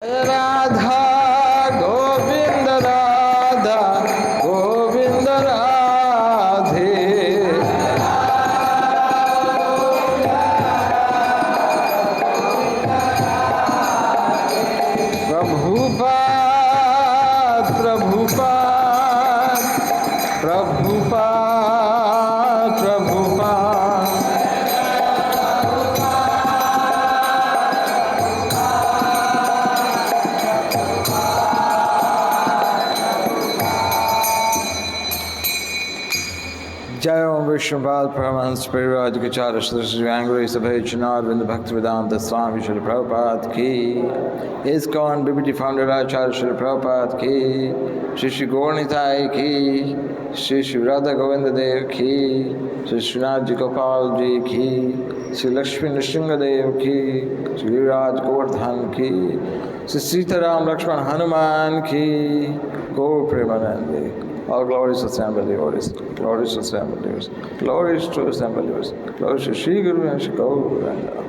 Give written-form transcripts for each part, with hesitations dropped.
राधा गोविंद राधा गोविंद राधे प्रभुपाद प्रभुपाद प्रभुपाद प्रभुपाद जय ओम विष्णुपाद परमहंस परिव्राज के चार श्रीयांग्री सभे चुनारविंद भक्ति वेदांत स्वामी श्री प्रभुपाद की इस्कॉन बीबीटी फाउंडर आचार्य श्री प्रभुपाद की श्री श्री गौरनिताई की श्री श्री राधा गोविंद देव की श्री श्रीनाथ जी गोपाल जी की श्री लक्ष्मी नृसिंह देव की श्री गिरिराज गोवर्धन की श्री सीताराम लक्ष्मण हनुमान की गौ Premanand All glories to assembled devotees, glories to assembled devotees, glories to assembled devotees, glories to Shri Guru and Shri Gauranga.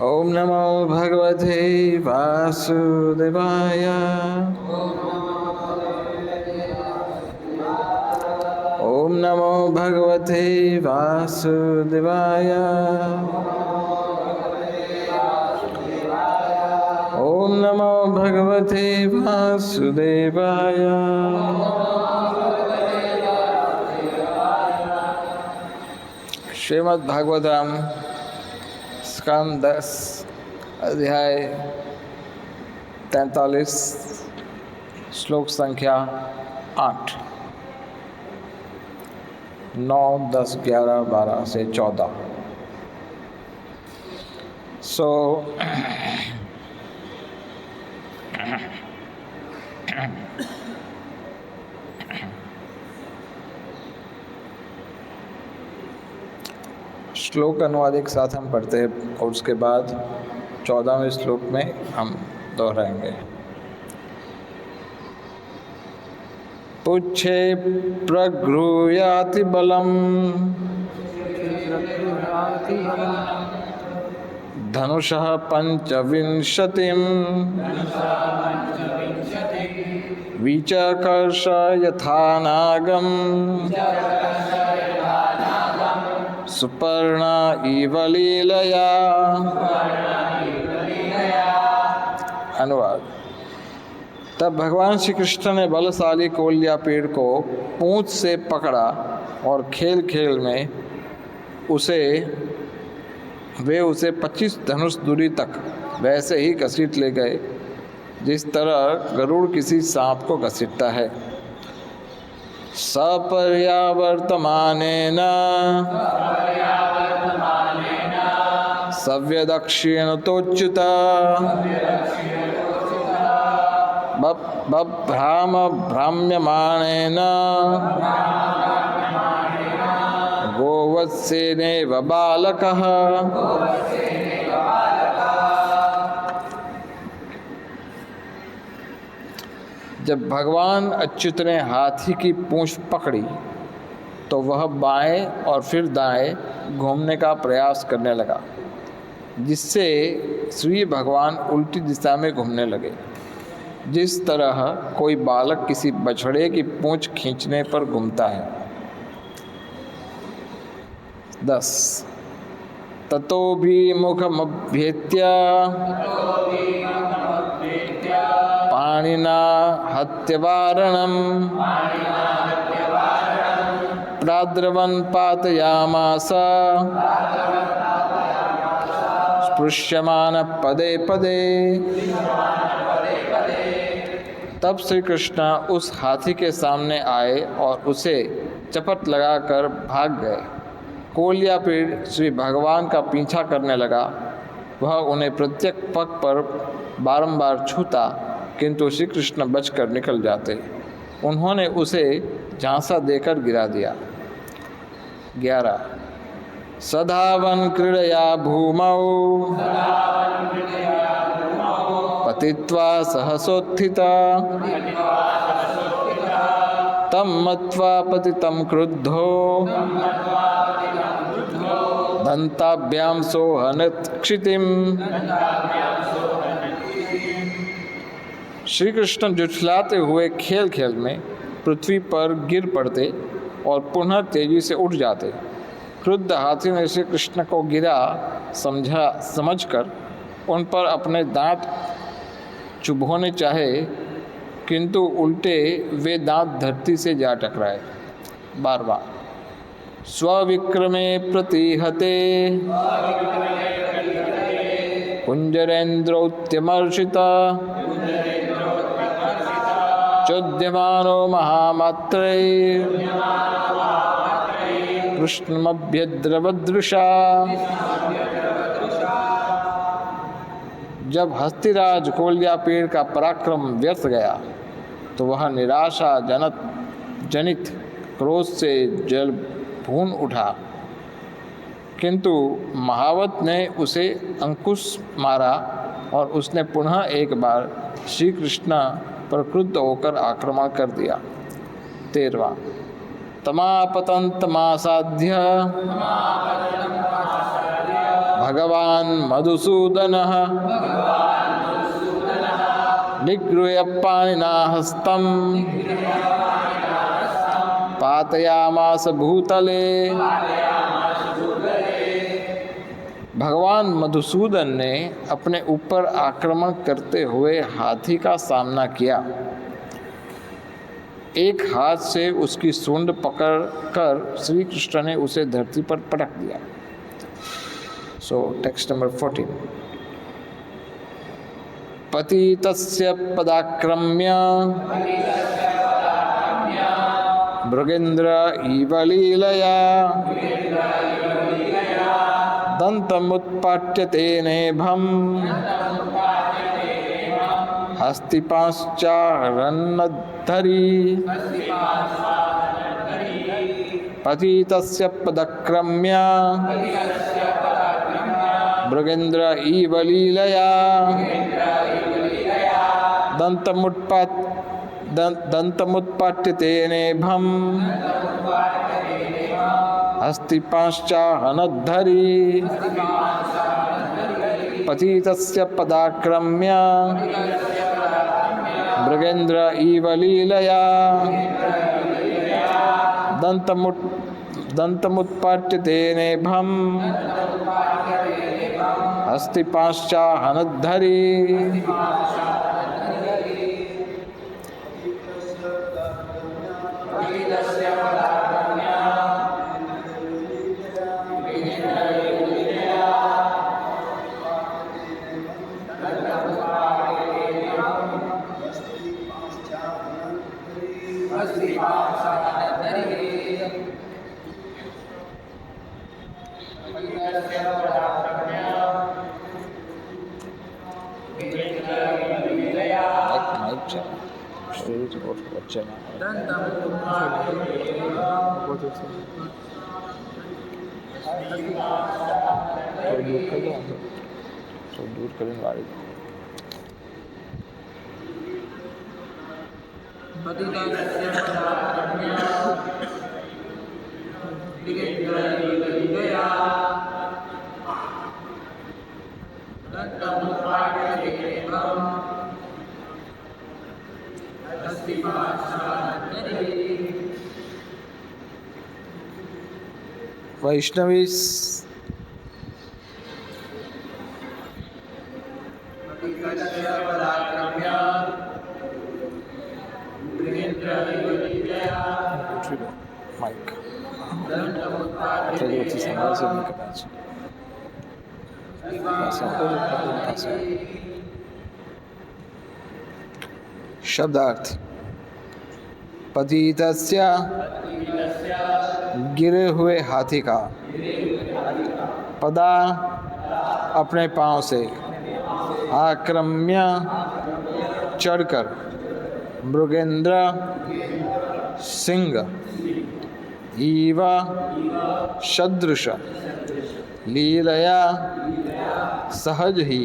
Om Namo Bhagavate Vasudevaya. Om Namo Bhagavate Vasudevaya. Om Namo Bhagavate Vasudevaya. Shrimad Bhagavatam स्कंद 10 अध्याय 43 श्लोक संख्या 8 9 10 11 12 से 14. So श्लोक अनुवाद एक साथ हम पढ़ते हैं और उसके बाद 14वें श्लोक में हम दोहराएंगे. पुच्छे प्रगृह्याति बलम धनुषः पंचविंशतिं विचकर्ष यथा नागम सुपर्णा इव लीलया. अनुवाद. तब भगवान श्री कृष्ण ने बलशाली कोलिया पेड़ को पूंछ से पकड़ा और खेल खेल में वे उसे 25 धनुष दूरी तक वैसे ही घसीट ले गए जिस तरह गरुड़ किसी सांप को घसीटता है. सपर्यावर्तमानेन सव्यदक्षिणतोच्युता बभ्राम भ्राम्यमाणेन गोवत्सेनेव बालकः. जब भगवान अच्युत ने हाथी की पूंछ पकड़ी तो वह बाएं और फिर दाएं घूमने का प्रयास करने लगा जिससे श्री भगवान उल्टी दिशा में घूमने लगे जिस तरह कोई बालक किसी बछड़े की पूंछ खींचने पर घूमता है. 10 ततोभिमुखमभ्येत्य पाणिना हत्यवारणं प्राद्रवन् पातयामास स्पृश्यमान पदे पदे. तब श्री कृष्ण उस हाथी के सामने आए और उसे चपट लगाकर भाग गए. कोलिया पेड़ श्री भगवान का पीछा करने लगा. वह उन्हें प्रत्येक पग पर बारंबार छूता किंतु श्री कृष्ण बचकर निकल जाते. उन्होंने उसे झांसा देकर गिरा दिया. 11 सधावन क्रीडया भूमौ पतित्वा सहसोत्थिता तं मत्वा पतितं क्रुद्धो दंताभ्याम सोहनत क्षितिम श्री कृष्ण जुठलाते हुए खेल खेल में पृथ्वी पर गिर पड़ते और पुनः तेजी से उठ जाते। क्रुद्ध हाथी ने श्री कृष्ण को गिरा समझकर उन पर अपने दांत चुभोने चाहे, किंतु उल्टे वे दांत धरती से जा टकराए। बार बार स्वविक्रमे प्रतिहते कुंजरेन्द्रोत्यमर्षिता चोद्यमानो महामात्रे कृष्णमभ्यद्रवदृशा। जब हस्तिराज कोलिया पेड़ का पराक्रम व्यर्थ गया तो वह निराशा जनित क्रोध से जल भून उठा, किंतु महावत ने उसे अंकुश मारा और उसने पुनः एक बार श्री कृष्ण पर क्रुद्ध होकर आक्रमण कर दिया। 13वां तमापतंतमासाध्य भगवान् मधुसूदनः निगृह्य पाणिना हस्तं पातयामास भूतले। भगवान मधुसूदन ने अपने ऊपर आक्रमण करते हुए हाथी का सामना किया। एक हाथ से उसकी सूंड पकड़कर श्री कृष्ण ने उसे धरती पर पटक दिया। सो टेक्स्ट नंबर 14। पतितस्य पदाक्रम्य मृगेन्द्र इव लीलया दन्तमुत्पाट्य तेनेभं हस्तिपाश्चारन्नद्धरी। पतितस्य पदक्रम्य मृगेन्द्र इव लीलया दन्तमुत्पाट्य तेनेभं हस्तिपाश्चारन्नद्धरी। पतितस्य पदाक्रम्य मृगेन्द्र इव लीलया दन्तमुत्पाट्य तेनेभं हस्तिपाश्चारन्नद्धरी। दूर करें वाली वैष्णवी माइक शब्दार्थ पतितस्य गिरे हुए हाथी का, पदा अपने पांव से, आक्रम्य चढ़कर, मृगेंद्र सिंह, ईवा सदृश, लीलया सहज ही,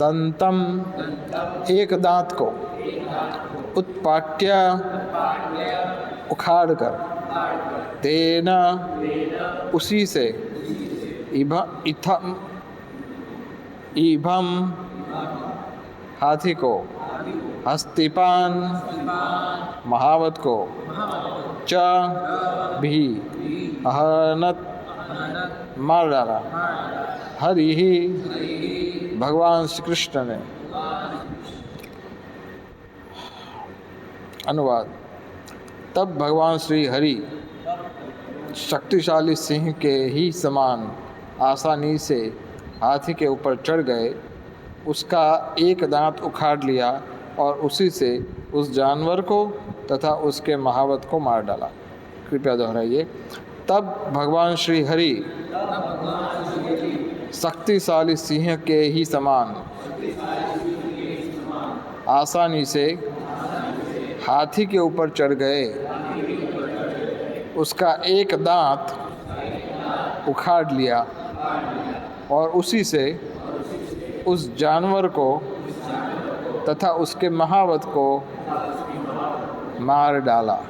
दंतम एक दांत को, उत्पाट्य उखाड़कर, तेना उसी से, इभम हाथी को, अस्तिपान महावत को च भी अहनत मार डाला। हरि ही भगवान श्री कृष्ण ने। अनुवाद। तब भगवान श्री हरि शक्तिशाली सिंह के ही समान आसानी से हाथी के ऊपर चढ़ गए, उसका एक दांत उखाड़ लिया और उसी से उस जानवर को तथा उसके महावत को मार डाला। कृपया दोहराइए। तब भगवान श्री हरि शक्तिशाली सिंह के ही समान आसानी से हाथी के ऊपर चढ़ गए, उसका एक दांत उखाड़ लिया और उसी से उस जानवर को तथा उसके महावत को मार डाला।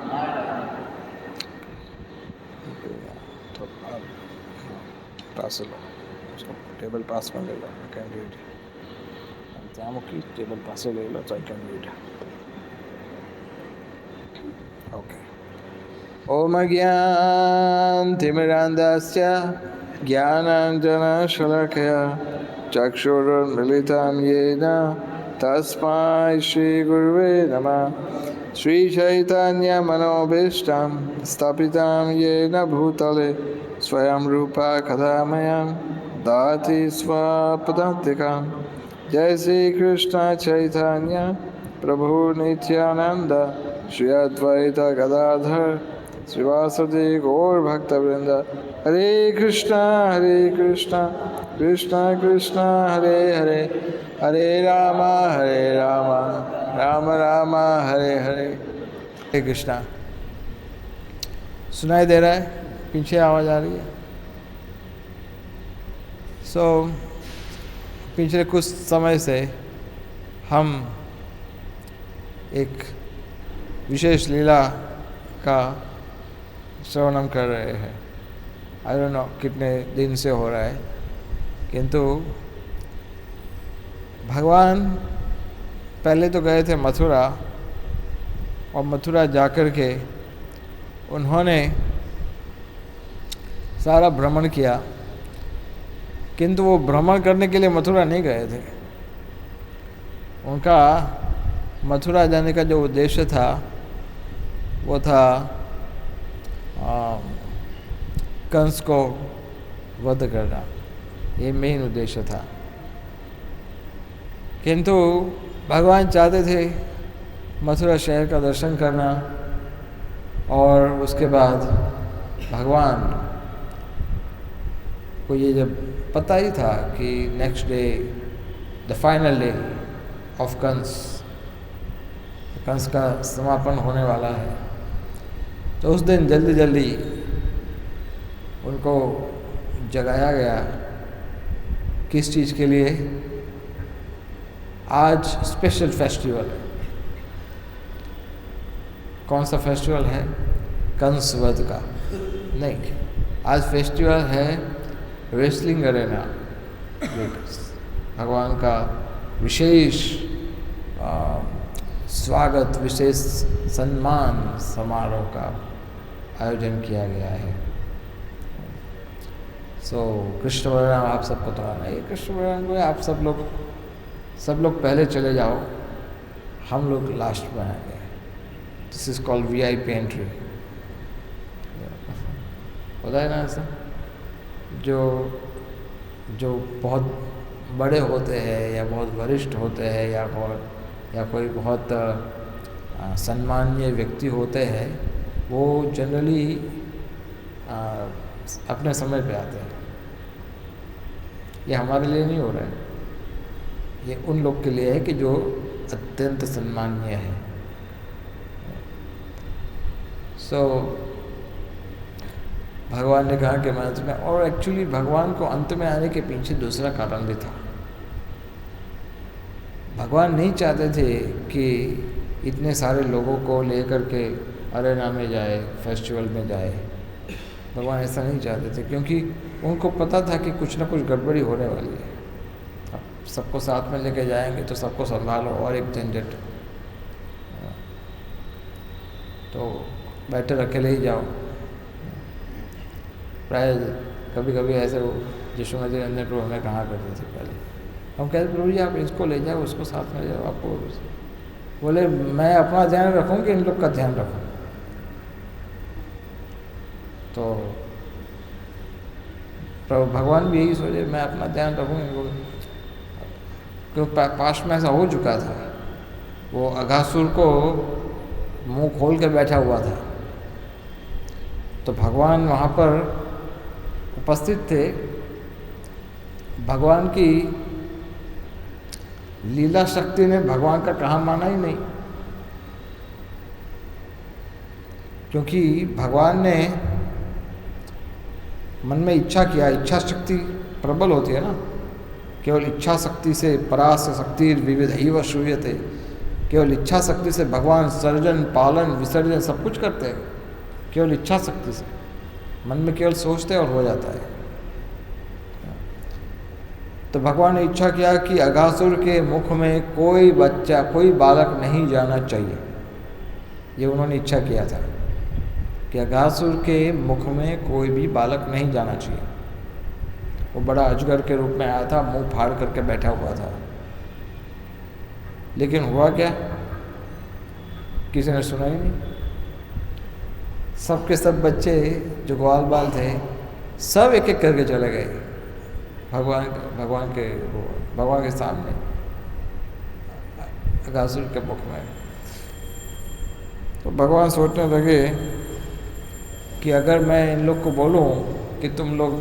पास लो, उसको टेबल पास में ले लो। I can read. त्यामुखी टेबल पास ले लो तो आई कैन रीड। ओके। ओम ज्ञानतिमिरान्धस्य ज्ञानाञ्जनशलाकया चक्षुरुन्मीलितं येन तस्मै श्रीगुरुवे नमः। श्रीचैतन्यमनोभीष्टं स्थापितं येन भूतले स्वयं रूपा कदा मह्यं ददाति स्वपदान्तिकं। जय श्री कृष्ण चैतन्य प्रभु नित्यानंद श्री अद्वैत गदाधर श्रीवासुदेव गौर भक्तवृंद। हरे कृष्ण कृष्ण कृष्ण हरे हरे, हरे राम राम राम हरे हरे। हरे कृष्णा। सुनाई दे रहा है? पीछे आवाज़ आ रही है? पिछले कुछ समय से हम एक विशेष लीला का श्रवणम कर रहे हैं। आई डोंट नो कितने दिन से हो रहा है, किंतु भगवान पहले तो गए थे मथुरा, और मथुरा जाकर के उन्होंने सारा भ्रमण किया, किंतु वो भ्रमण करने के लिए मथुरा नहीं गए थे। उनका मथुरा जाने का जो उद्देश्य था वो था कंस को वध करना, ये मेन उद्देश्य था। किंतु भगवान चाहते थे मथुरा शहर का दर्शन करना, और उसके बाद भगवान को ये जब पता ही था कि next day the final day of Kansa का समापन होने वाला है, तो उस दिन जल्दी जल्दी उनको जगाया गया। किस चीज़ के लिए? आज स्पेशल फेस्टिवल है। कौन सा फेस्टिवल है? कंस वध का नहीं, आज फेस्टिवल है रेसलिंग अरेना। भगवान का विशेष स्वागत, विशेष सम्मान समारोह का आयोजन किया गया है। कृष्ण बलराम आप सबको तो आना है। कृष्ण बलराम को आप सब लोग पहले चले जाओ, हम लोग लास्ट में आएंगे। This is called VIP entry. होता है ना ऐसा? जो बहुत बड़े होते हैं या बहुत वरिष्ठ होते हैं या कोई बहुत सम्मानीय व्यक्ति होते हैं, वो जनरली अपने समय पे आते हैं। ये हमारे लिए नहीं हो रहा है, ये उन लोग के लिए है कि जो अत्यंत सम्मानीय है। भगवान ने कहा कि मैं अंत में, और एक्चुअली भगवान को अंत में आने के पीछे दूसरा कारण भी था। भगवान नहीं चाहते थे कि इतने सारे लोगों को लेकर के अरेना में जाए, फेस्टिवल में जाए। भगवान ऐसा नहीं चाहते थे, क्योंकि उनको पता था कि कुछ ना कुछ गड़बड़ी होने वाली है। अब सबको साथ में लेके जाएंगे तो सबको संभालो और एक झंझट, तो बेटर अकेले ही जाओ। प्राय कभी कभी ऐसे वो यशोमती रंजन प्रभु हमें कहा करते थे पहले, हम कहते प्रभु जी आप इसको ले जाओ, उसको साथ में जाओ, आपको बोले मैं अपना ध्यान रखूँ कि इन लोग का ध्यान रखूँ। तो प्रभु भगवान भी यही सोचे मैं अपना ध्यान रखूँ इन लोग, क्योंकि पास में ऐसा हो चुका था, वो अघासुर को मुंह खोल कर बैठा हुआ था, तो भगवान वहाँ पर उपस्थित थे। भगवान की लीला शक्ति ने भगवान का कहा माना ही नहीं, क्योंकि भगवान ने मन में इच्छा किया, इच्छा शक्ति प्रबल होती है ना, केवल इच्छा शक्ति से परास शक्ति विविधैव श्रूयते, केवल इच्छा शक्ति से भगवान सर्जन पालन विसर्जन सब कुछ करते हैं, केवल इच्छा शक्ति से, मन में केवल सोचते और हो जाता है। तो भगवान ने इच्छा किया कि अघासुर के मुख में कोई बच्चा कोई बालक नहीं जाना चाहिए, ये उन्होंने इच्छा किया था कि अघासुर के मुख में कोई भी बालक नहीं जाना चाहिए। वो बड़ा अजगर के रूप में आया था, मुंह फाड़ करके बैठा हुआ था, लेकिन हुआ क्या, किसी ने सुना ही नहीं। सब के सब बच्चे जो ग्वाल बाल थे सब एक एक करके चले गए भगवान के सामने अघासुर के मुख में। तो भगवान सोचने लगे कि अगर मैं इन लोग को बोलूं कि तुम लोग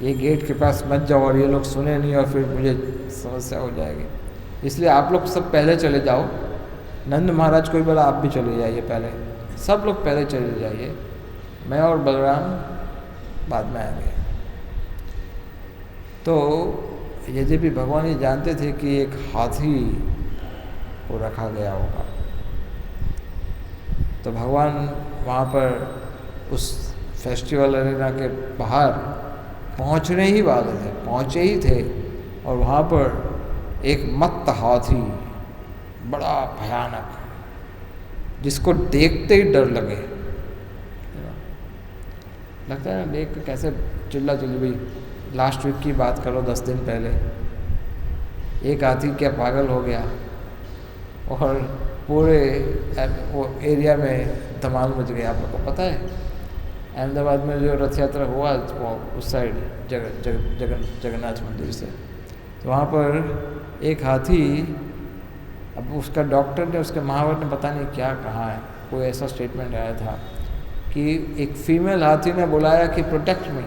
ये गेट के पास मत जाओ और ये लोग सुने नहीं और फिर मुझे समस्या हो जाएगी, इसलिए आप लोग सब पहले चले जाओ। नंद महाराज को भी बोला आप भी चले जाइए पहले, सब लोग पहले चले जाइए, मैं और बलराम बाद में आएंगे। तो यद्यपि भगवान ये जानते थे कि एक हाथी को रखा गया होगा, तो भगवान वहाँ पर उस फेस्टिवल अरेना के बाहर पहुँचने ही वाले थे, पहुँचे ही थे, और वहाँ पर एक मत्त हाथी बड़ा भयानक, जिसको देखते ही डर लगे, लगता है ना देख के कैसे चिल्ला चिल्ली भाई। लास्ट वीक की बात करो, 10 दिन पहले एक हाथी क्या पागल हो गया और पूरे वो एरिया में धमाल मच गया। आप लोग को पता है अहमदाबाद में जो रथ यात्रा हुआ वो उस साइड जगन्नाथ मंदिर से, तो वहाँ पर एक हाथी, अब उसका डॉक्टर ने उसके महावर ने पता नहीं क्या कहा है, कोई ऐसा स्टेटमेंट आया था कि एक फीमेल हाथी ने बुलाया कि प्रोटेक्ट मी,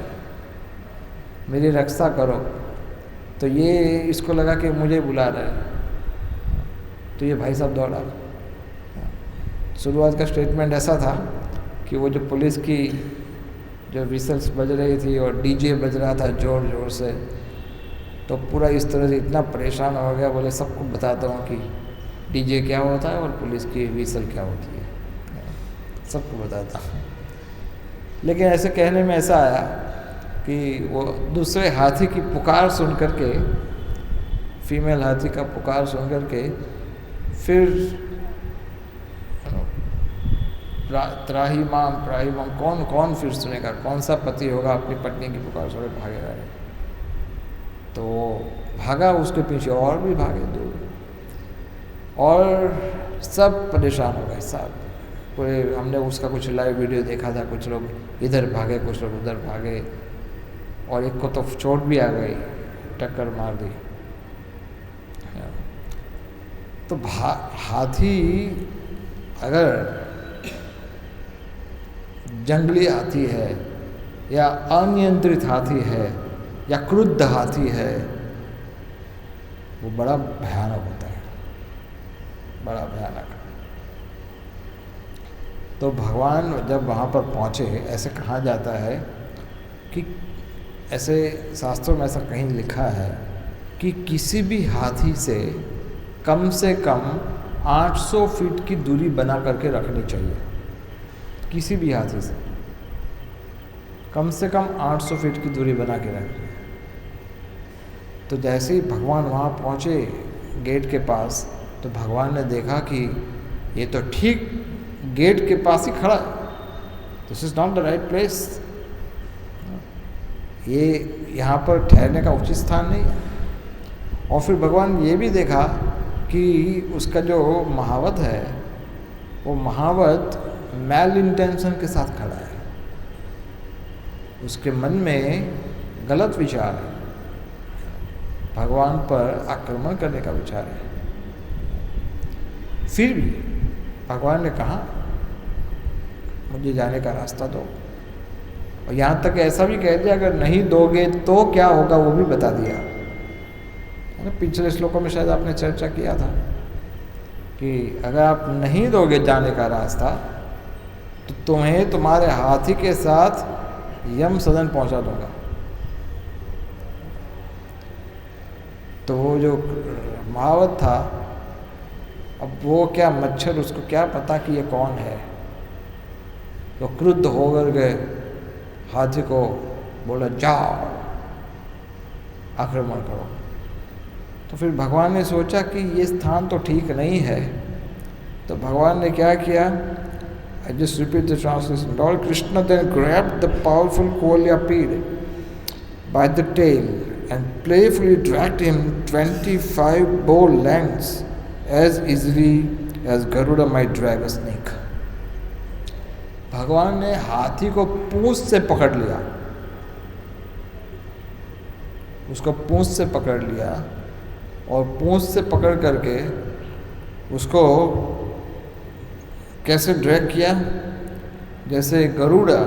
मेरी रक्षा करो, तो ये इसको लगा कि मुझे बुला रहा है, तो ये भाई साहब दौड़ा। शुरुआत का स्टेटमेंट ऐसा था कि वो जो पुलिस की जो विसल्स बज रही थी और डीजे बज रहा था ज़ोर ज़ोर से, तो पूरा इस तरह से इतना परेशान हो गया, बोले सबको बताता हूँ कि डीजे क्या होता है और पुलिस की विसल क्या होती है, सबको बताता हूँ। लेकिन ऐसे कहने में ऐसा आया कि वो दूसरे हाथी की पुकार सुन करके, फीमेल हाथी का पुकार सुन करके, फिर त्राही माम कौन फिर सुनेगा, कौन सा पति होगा अपनी पत्नी की पुकार सुन भागेगा। तो भागा उसके पीछे और भी भागे दूर, और सब परेशान हो गए सब पूरे। हमने उसका कुछ लाइव वीडियो देखा था, कुछ लोग इधर भागे कुछ लोग उधर भागे, और एक को तो चोट भी आ गई, टक्कर मार दी। तो हाथी अगर जंगली हाथी है या अनियंत्रित हाथी है या क्रुद्ध हाथी है, वो बड़ा भयानक होता है, बड़ा भयानक। तो भगवान जब वहाँ पर पहुँचे, ऐसे कहा जाता है कि ऐसे शास्त्रों में ऐसा कहीं लिखा है कि किसी भी हाथी से कम 800 फीट की दूरी बना करके रखनी चाहिए, किसी भी हाथी से कम 800 फीट की दूरी बना के रखनी। तो जैसे ही भगवान वहाँ पहुँचे गेट के पास, तो भगवान ने देखा कि ये तो ठीक गेट के पास ही खड़ा है। This is not the right place, ये यहाँ पर ठहरने का उचित स्थान नहीं है। और फिर भगवान ये भी देखा कि उसका जो महावत है वो महावत मैल इंटेंशन के साथ खड़ा है, उसके मन में गलत विचार है, भगवान पर आक्रमण करने का विचार है। फिर भी भगवान ने कहा मुझे जाने का रास्ता दो, और यहाँ तक ऐसा भी कह दिया अगर नहीं दोगे तो क्या होगा वो भी बता दिया। पिछले श्लोकों में शायद आपने चर्चा किया था कि अगर आप नहीं दोगे जाने का रास्ता तो तुम्हें तुम्हारे हाथी के साथ यम सदन पहुंचा दूंगा। तो वो जो महावत था, अब वो क्या मच्छर, उसको क्या पता कि ये कौन है, तो क्रुद्ध होकर के हाथी को बोला जाओ आक्रमण करो। तो फिर भगवान ने सोचा कि ये स्थान तो ठीक नहीं है, तो भगवान ने क्या किया, I just repeat the translation. Lord Krishna then grabbed the powerful Kolyapid by the tail and playfully dragged him 25 bow lengths as easily as Garuda might drag a snake. भगवान ने हाथी को पूंछ से पकड़ लिया, उसको पूंछ से पकड़ लिया और पूंछ से पकड़ करके उसको कैसे ड्रैग किया, जैसे गरुड़ा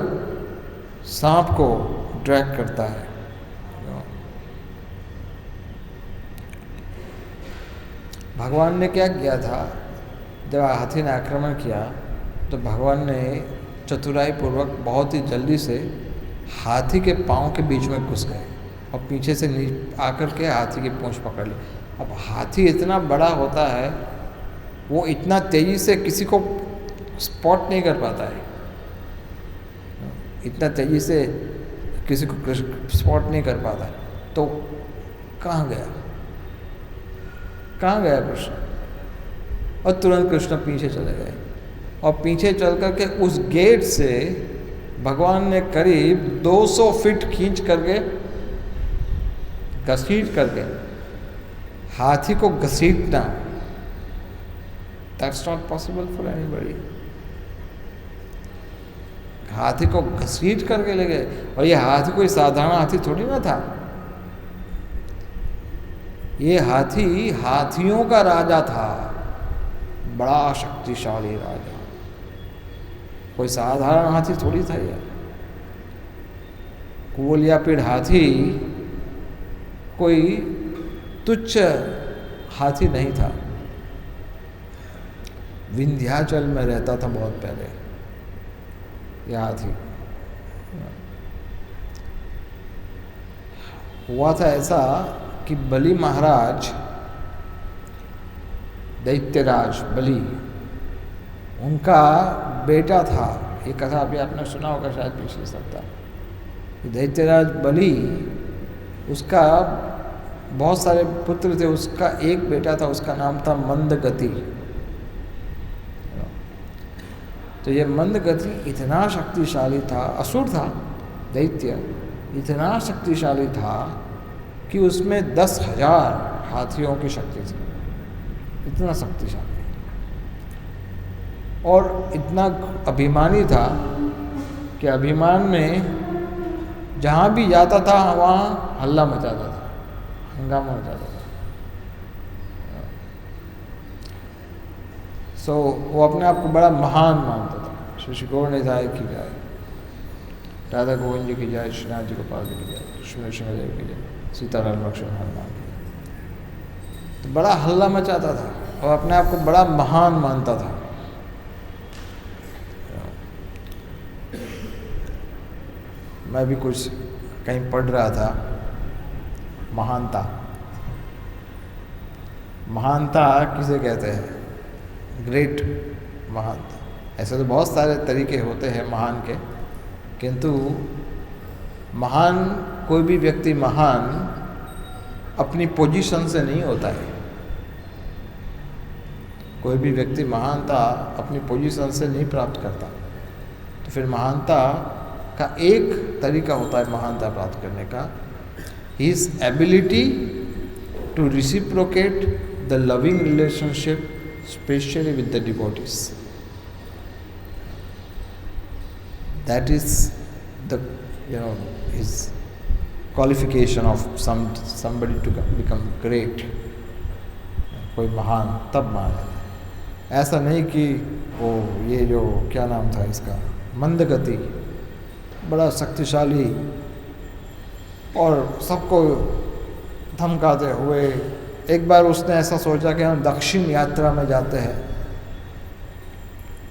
सांप को ड्रैग करता है। भगवान ने क्या किया था, जब हाथी ने आक्रमण किया तो भगवान ने चतुराई पूर्वक बहुत ही जल्दी से हाथी के पाँव के बीच में घुस गए और पीछे से आकर के हाथी की पूंछ पकड़ ली। अब हाथी इतना बड़ा होता है, वो इतना तेज़ी से किसी को स्पॉट नहीं कर पाता है, इतना तेज़ी से किसी को स्पॉट नहीं कर पाता है। तो कहाँ गया कृष्ण, और तुरंत कृष्ण पीछे चले गए और पीछे चल करके उस गेट से भगवान ने करीब 200 फीट खींच करके घसीट करके हाथी को घसीटना, that's not possible for anybody. हाथी को घसीट करके ले गए, और ये हाथी कोई साधारण हाथी थोड़ी ना था, ये हाथी हाथियों का राजा था, बड़ा शक्तिशाली राजा, कोई साधारण हाथी थोड़ी था ये। कोलियापीड़ हाथी कोई तुच्छ हाथी नहीं था, विंध्याचल में रहता था बहुत पहले यह हाथी। हुआ था ऐसा कि बलि महाराज, दैत्यराज बलि, उनका बेटा था, ये कथा अभी आपने सुना होगा शायद पिछले सप्ताह। दैत्यराज बलि, उसका बहुत सारे पुत्र थे, उसका एक बेटा था, उसका नाम था मंदगति। तो ये मंदगति इतना शक्तिशाली था, असुर था, दैत्य इतना शक्तिशाली था कि उसमें 10,000 हाथियों की शक्ति थी, इतना शक्तिशाली और इतना अभिमानी था कि अभिमान में जहाँ भी जाता था वहाँ हल्ला मचाता था, हंगामा मचाता था। वो अपने आप को बड़ा महान मानता था। श्री गौर निधाय की जाए, राधा गोविंद जी की जाए, श्रीनाथ जी गोपाल जी की जाए, कृष्ण सिंहदेव की जाए, सीताराम लक्ष्मण हनुमान की। तो बड़ा हल्ला मचाता था और अपने आप को बड़ा महान मानता था। मैं भी कुछ कहीं पढ़ रहा था, महानता, महानता किसे कहते हैं? ग्रेट महानता। ऐसे तो बहुत सारे तरीके होते हैं महान के, किंतु महान, कोई भी व्यक्ति महान अपनी पोजीशन से नहीं होता है। कोई भी व्यक्ति महानता अपनी पोजीशन से नहीं प्राप्त करता। तो फिर महानता का एक तरीका होता है महानता प्राप्त करने का, his ability to reciprocate the loving relationship specially with the devotees. That is the his qualification of somebody to become great। कोई महान तब माना जाता है, ऐसा नहीं कि वो ये जो क्या नाम था इसका, मंदगति, बड़ा शक्तिशाली और सबको धमकाते हुए। एक बार उसने ऐसा सोचा कि हम दक्षिण यात्रा में जाते हैं।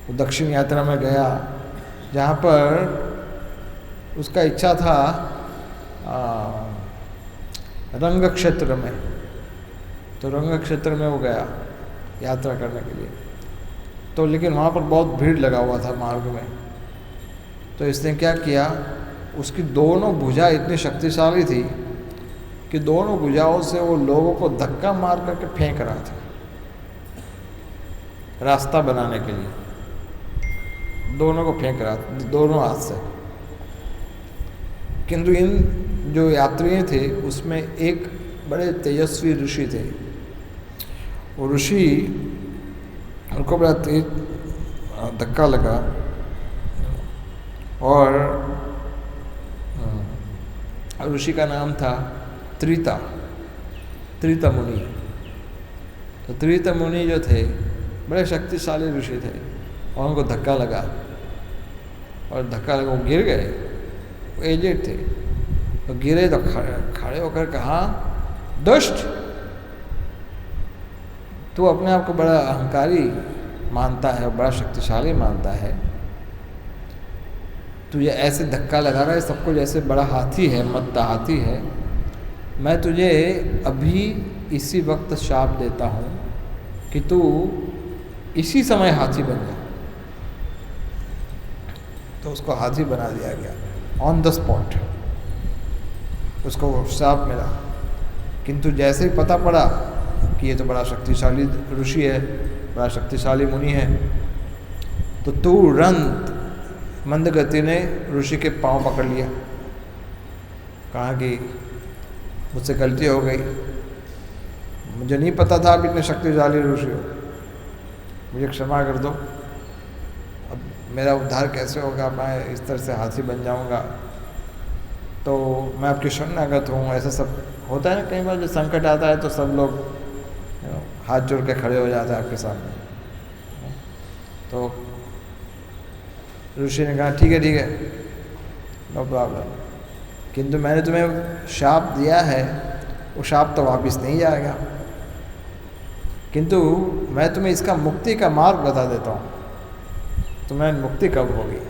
वो दक्षिण यात्रा में गया जहाँ पर उसका इच्छा था रंग क्षेत्र में। तो रंग क्षेत्र में वो गया यात्रा करने के लिए, तो लेकिन वहाँ पर बहुत भीड़ लगा हुआ था मार्ग में। तो इसने क्या किया, उसकी दोनों भुजा इतनी शक्तिशाली थी कि दोनों भुजाओं से वो लोगों को धक्का मार करके फेंक रहा था रास्ता बनाने के लिए। दोनों को फेंक रहा था दोनों हाथ से। किंतु इन जो यात्री थे उसमें एक बड़े तेजस्वी ऋषि थे। वो ऋषि, उनको बड़ा तेज धक्का लगा और ऋषि का नाम था त्रिता मुनि। तो त्रिता मुनि जो थे बड़े शक्तिशाली ऋषि थे और उनको धक्का लगा और धक्का लगा, वो गिर गए। वो एजेड थे, तो गिरे तो खड़े होकर कहा, दुष्ट, तू अपने आप को बड़ा अहंकारी मानता है, बड़ा शक्तिशाली मानता है, तुझे ऐसे धक्का लगा रहा है सबको जैसे बड़ा हाथी है, मत्ता हाथी है। मैं तुझे अभी इसी वक्त शाप देता हूँ कि तू इसी समय हाथी बन जा। तो उसको हाथी बना दिया गया ऑन द स्पॉट, उसको शाप मिला। किंतु जैसे ही पता पड़ा कि ये तो बड़ा शक्तिशाली ऋषि है, बड़ा शक्तिशाली मुनि है, तो तुरंत मंदगति ने ऋषि के पांव पकड़ लिया। कहा कि मुझसे गलती हो गई, मुझे नहीं पता था आप इतने शक्तिशाली ऋषि हो, मुझे क्षमा कर दो। अब मेरा उद्धार कैसे होगा, मैं इस तरह से हाथी बन जाऊंगा, तो मैं आपकी शरणागत हूँ। ऐसा सब होता है ना, कई बार जब संकट आता है तो सब लोग हाथ जोड़ के खड़े हो जाते हैं आपके सामने। तो ऋषि ने कहा ठीक है, नो प्रॉब्लम, किंतु मैंने तुम्हें शाप दिया है, वो शाप तो वापस नहीं जाएगा, किंतु मैं तुम्हें इसका मुक्ति का मार्ग बता देता हूँ। तुम्हें मुक्ति कब होगी?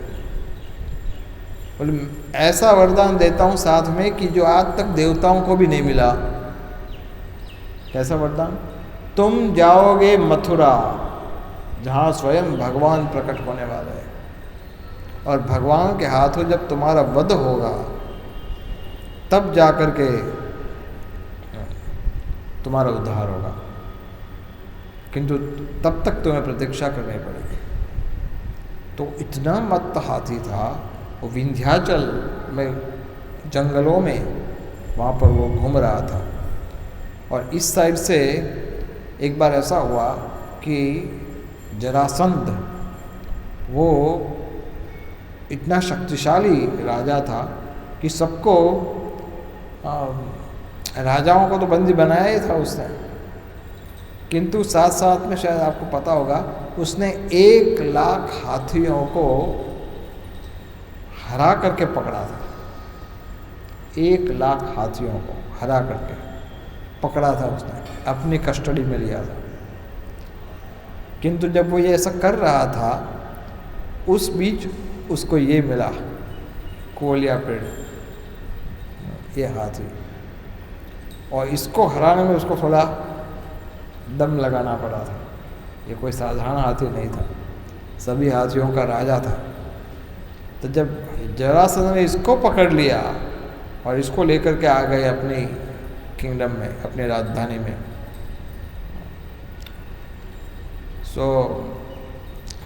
बोले ऐसा वरदान देता हूँ साथ में कि जो आज तक देवताओं को भी नहीं मिला। कैसा वरदान? तुम जाओगे मथुरा, जहाँ स्वयं भगवान प्रकट होने वाले हैं, और भगवान के हाथों जब तुम्हारा वध होगा तब जाकर के तुम्हारा उद्धार होगा, किंतु तब तक तुम्हें प्रतीक्षा करनी पड़ेगी। तो इतना मत्त हाथी था, वो विंध्याचल में जंगलों में वहाँ पर वो घूम रहा था। और इस साइड से एक बार ऐसा हुआ कि जरासंध वो इतना शक्तिशाली राजा था कि सबको राजाओं को तो बंदी बनाया ही था उसने, किंतु साथ साथ में शायद आपको पता होगा उसने 1 लाख हाथियों को हरा करके पकड़ा था। 1 लाख हाथियों को हरा करके पकड़ा था उसने, अपनी कस्टडी में लिया था। किंतु जब वो ये ऐसा कर रहा था, उस बीच उसको ये मिला, कोलिया पेड़, ये हाथी, और इसको हराने में उसको थोड़ा दम लगाना पड़ा था। ये कोई साधारण हाथी नहीं था, सभी हाथियों का राजा था। तो जब जरासंध ने इसको पकड़ लिया और इसको लेकर के आ गए अपनी किंगडम में, अपनी राजधानी में, सो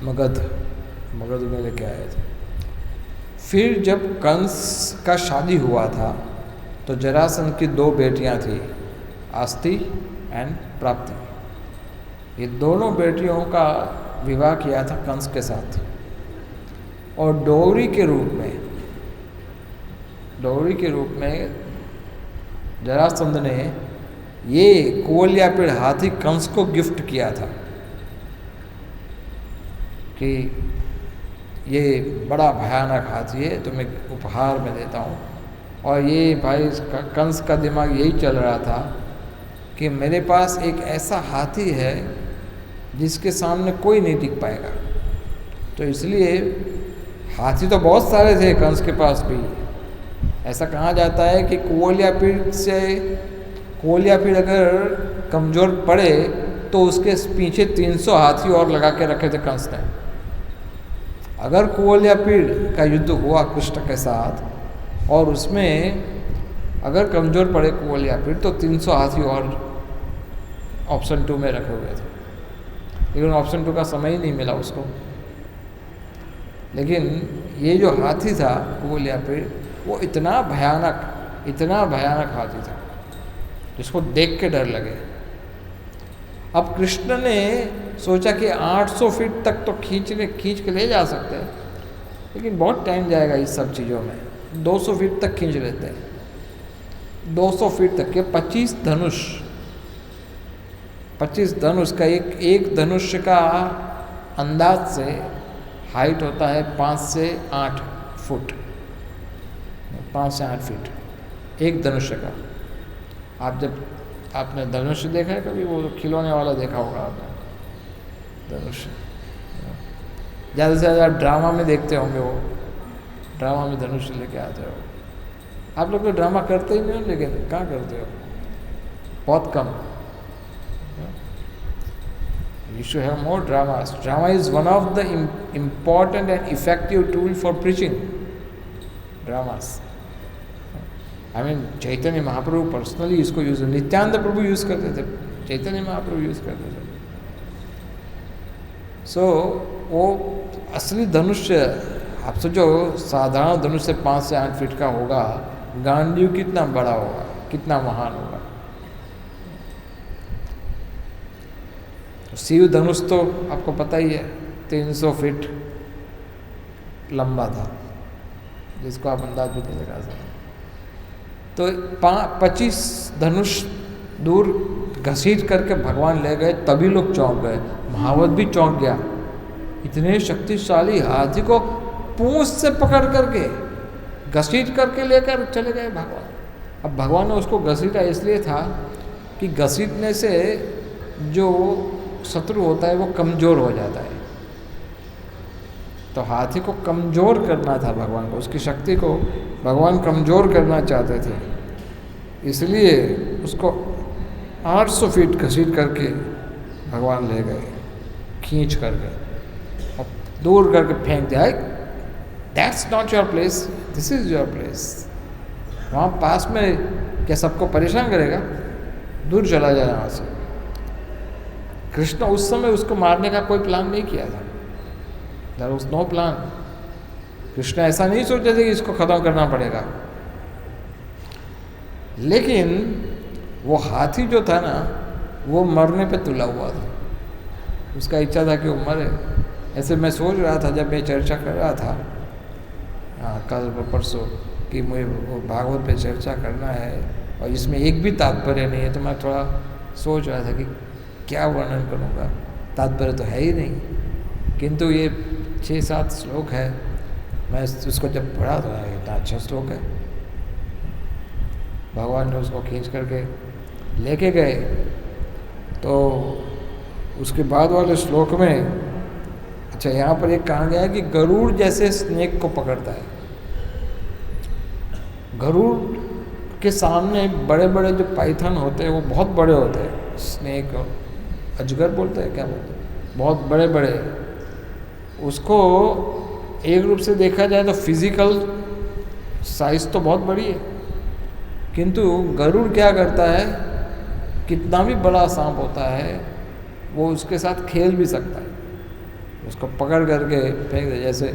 मगध में लेके आए थे। फिर जब कंस का शादी हुआ था तो जरासंध की 2 बेटियां थी, आस्ती एंड प्राप्ति। ये दोनों बेटियों का विवाह किया था कंस के साथ, और डोरी के रूप में जरासंध ने ये कुवलयापीड़ हाथी कंस को गिफ्ट किया था कि ये बड़ा भयानक हाथी है, तुम्हें उपहार में देता हूँ। और ये भाई कंस का दिमाग यही चल रहा था कि मेरे पास एक ऐसा हाथी है जिसके सामने कोई नहीं टिक पाएगा। तो इसलिए हाथी तो बहुत सारे थे कंस के पास भी। ऐसा कहा जाता है कि कुवलयापीड़ अगर कमज़ोर पड़े तो उसके पीछे 300 हाथी और लगा के रखे थे कंस ने। अगर कुवलयापीड़ का युद्ध हुआ कृष्ण के साथ और उसमें अगर कमज़ोर पड़े कुवलयापीड़ तो 300 हाथी और ऑप्शन 2 में रखे हुए थे, लेकिन ऑप्शन 2 का समय ही नहीं मिला उसको। लेकिन ये जो हाथी था कुवलयापीड़, वो इतना भयानक हाथी था जिसको देख के डर लगे। अब कृष्ण ने सोचा कि 800 फीट तक तो खींच के ले जा सकते हैं, लेकिन बहुत टाइम जाएगा इस सब चीज़ों में। 200 फीट तक खींच लेते हैं। 200 फीट तक के 25 धनुष का एक धनुष का अंदाज से हाइट होता है 5 से 8 फुट, 5 से 8 फीट एक धनुष का। आपने धनुष देखा है कभी? वो खिलौने वाला देखा होगा आपने धनुष। ज़्यादा से ज़्यादा ड्रामा में देखते होंगे, वो ड्रामा में धनुष लेके आते हो। आप लोग तो ड्रामा करते ही नहीं हो, लेकिन कहाँ करते हो? बहुत कम। You should have more dramas. Drama is one of the important and effective tool for preaching. Dramas. I mean, Chaitanya Mahaprabhu personally इसको यूज़, नित्यानंद प्रभु यूज़ करते थे, चैतन्य महाप्रभु यूज़ करते थे। सो वो असली धनुष, आप सोचो साधारण धनुष से 5 से 8 फीट का होगा, गांडीव कितना बड़ा होगा, कितना महान होगा। शिव धनुष तो आपको पता ही है 300 फीट लंबा था, जिसको आप अंदाज भी नहीं लगा सकते। तो 25 धनुष दूर घसीट करके भगवान ले गए, तभी लोग चौंक गए। महावत भी चौंक गया। इतने शक्तिशाली हाथी को पूंछ से पकड़ करके घसीट करके लेकर चले गए भगवान। अब भगवान ने उसको घसीटा इसलिए था कि घसीटने से जो शत्रु होता है वो कमज़ोर हो जाता है। तो हाथी को कमज़ोर करना था भगवान को, उसकी शक्ति को भगवान कमज़ोर करना चाहते थे, इसलिए उसको 800 फीट घसीट करके भगवान ले गए, खींच करके और दूर करके फेंक दिया। That's not your place, this is your place. वहाँ पास में क्या सबको परेशान करेगा? दूर चला जाए वहाँ से। कृष्ण उस समय उसको मारने का कोई प्लान नहीं किया था। There was no plan. Krishna ऐसा नहीं सोचे थे कि इसको ख़त्म करना पड़ेगा। लेकिन वो हाथी जो था ना, वो मरने पे तुला हुआ था। उसका इच्छा था कि वो मरे। ऐसे मैं सोच रहा था जब मैं चर्चा कर रहा था कल परसों कि मुझे वो भागवत पे चर्चा करना है और इसमें एक भी तात्पर्य नहीं है, तो मैं थोड़ा सोच रहा था कि क्या वर्णन करूँगा, तात्पर्य तो है ही नहीं। किंतु ये 6-7 श्लोक है, मैं उसको जब पढ़ा तो इतना अच्छा श्लोक है। भगवान ने उसको खींच करके लेके गए। तो उसके बाद वाले श्लोक में अच्छा यहाँ पर एक कहा गया है कि गरुड़ जैसे स्नेक को पकड़ता है। गरुड़ के सामने बड़े बड़े जो पाइथन होते हैं वो बहुत बड़े होते हैं। स्नेक अजगर बोलते हैं, क्या बोलते हैं, बहुत बड़े बड़े। उसको एक रूप से देखा जाए तो फिजिकल साइज तो बहुत बड़ी है, किंतु गरुड़ क्या करता है, कितना भी बड़ा सांप होता है वो उसके साथ खेल भी सकता है, उसको पकड़ करके फेंक दे। जैसे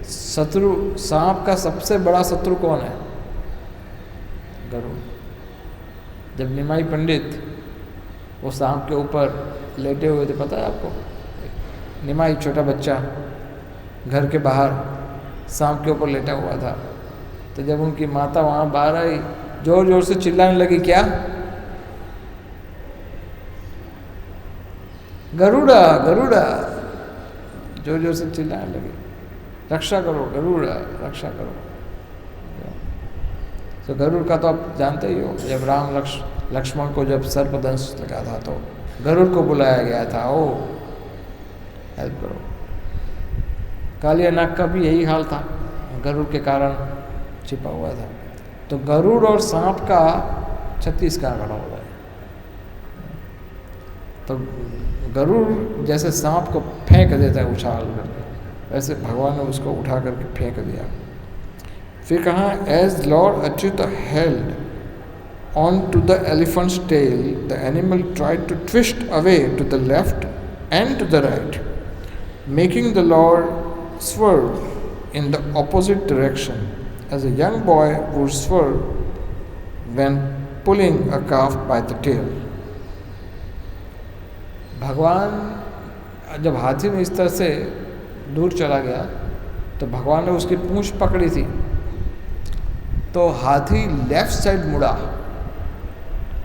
शत्रु, सांप का सबसे बड़ा शत्रु कौन है? गरुड़। जब निमाई पंडित वो सांप के ऊपर लेटे हुए थे, पता है आपको? निमाई छोटा बच्चा घर के बाहर सांप के ऊपर लेटा हुआ था, तो जब उनकी माता वहाँ बाहर आई, जोर जोर से चिल्लाने लगी, क्या? गरुड़ा गरुड़ा, जोर जोर से चिल्लाने लगी, रक्षा करो गरुड़ा, रक्षा करो। तो गरुड़ का तो आप जानते ही हो, जब राम लक्ष्मण को जब सर्पदंश लगा था तो गरुड़ को बुलाया गया था, ओ हेल्प करो। कालिया नाग का भी यही हाल था, गरुड़ के कारण छिपा हुआ था। तो गरुड़ और सांप का 36 का आंकड़ा हो रहा है। तो गरुड़ जैसे सांप को फेंक देता है उछाल करके, वैसे भगवान ने उसको उठा करके फेंक दिया। फिर कहा, as Lord Achyuta held on to the elephant's tail, the animal tried to twist away to the left and to the right, making the Lord swerve in the opposite direction, as a young boy would swerve when pulling a calf by the tail. भगवान जब हाथी में इस तरह से दूर चला गया तो भगवान ने उसकी पूंछ पकड़ी थी, तो हाथी लेफ्ट साइड मुड़ा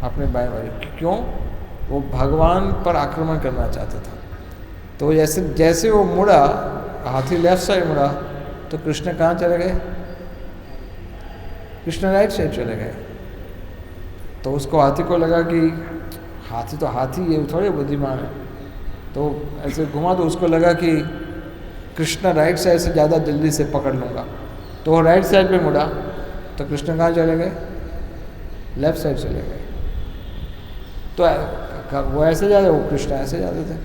अपने बाएं बाजू। क्यों? वो भगवान पर आक्रमण करना चाहता था। तो जैसे वो मुड़ा, हाथी लेफ्ट साइड मुड़ा, तो कृष्ण कहाँ चले गए? कृष्ण राइट साइड चले गए। तो उसको हाथी को लगा कि हाथी तो हाथी है, थोड़े बुद्धिमान है, तो ऐसे घुमा, तो उसको लगा कि कृष्ण राइट साइड से ज़्यादा जल्दी से पकड़ लूँगा, तो वो राइट साइड पे मुड़ा, तो कृष्ण कहाँ चले गए? लेफ्ट साइड चले गए। तो वो ऐसे जाते, वो कृष्ण ऐसे जाते थे,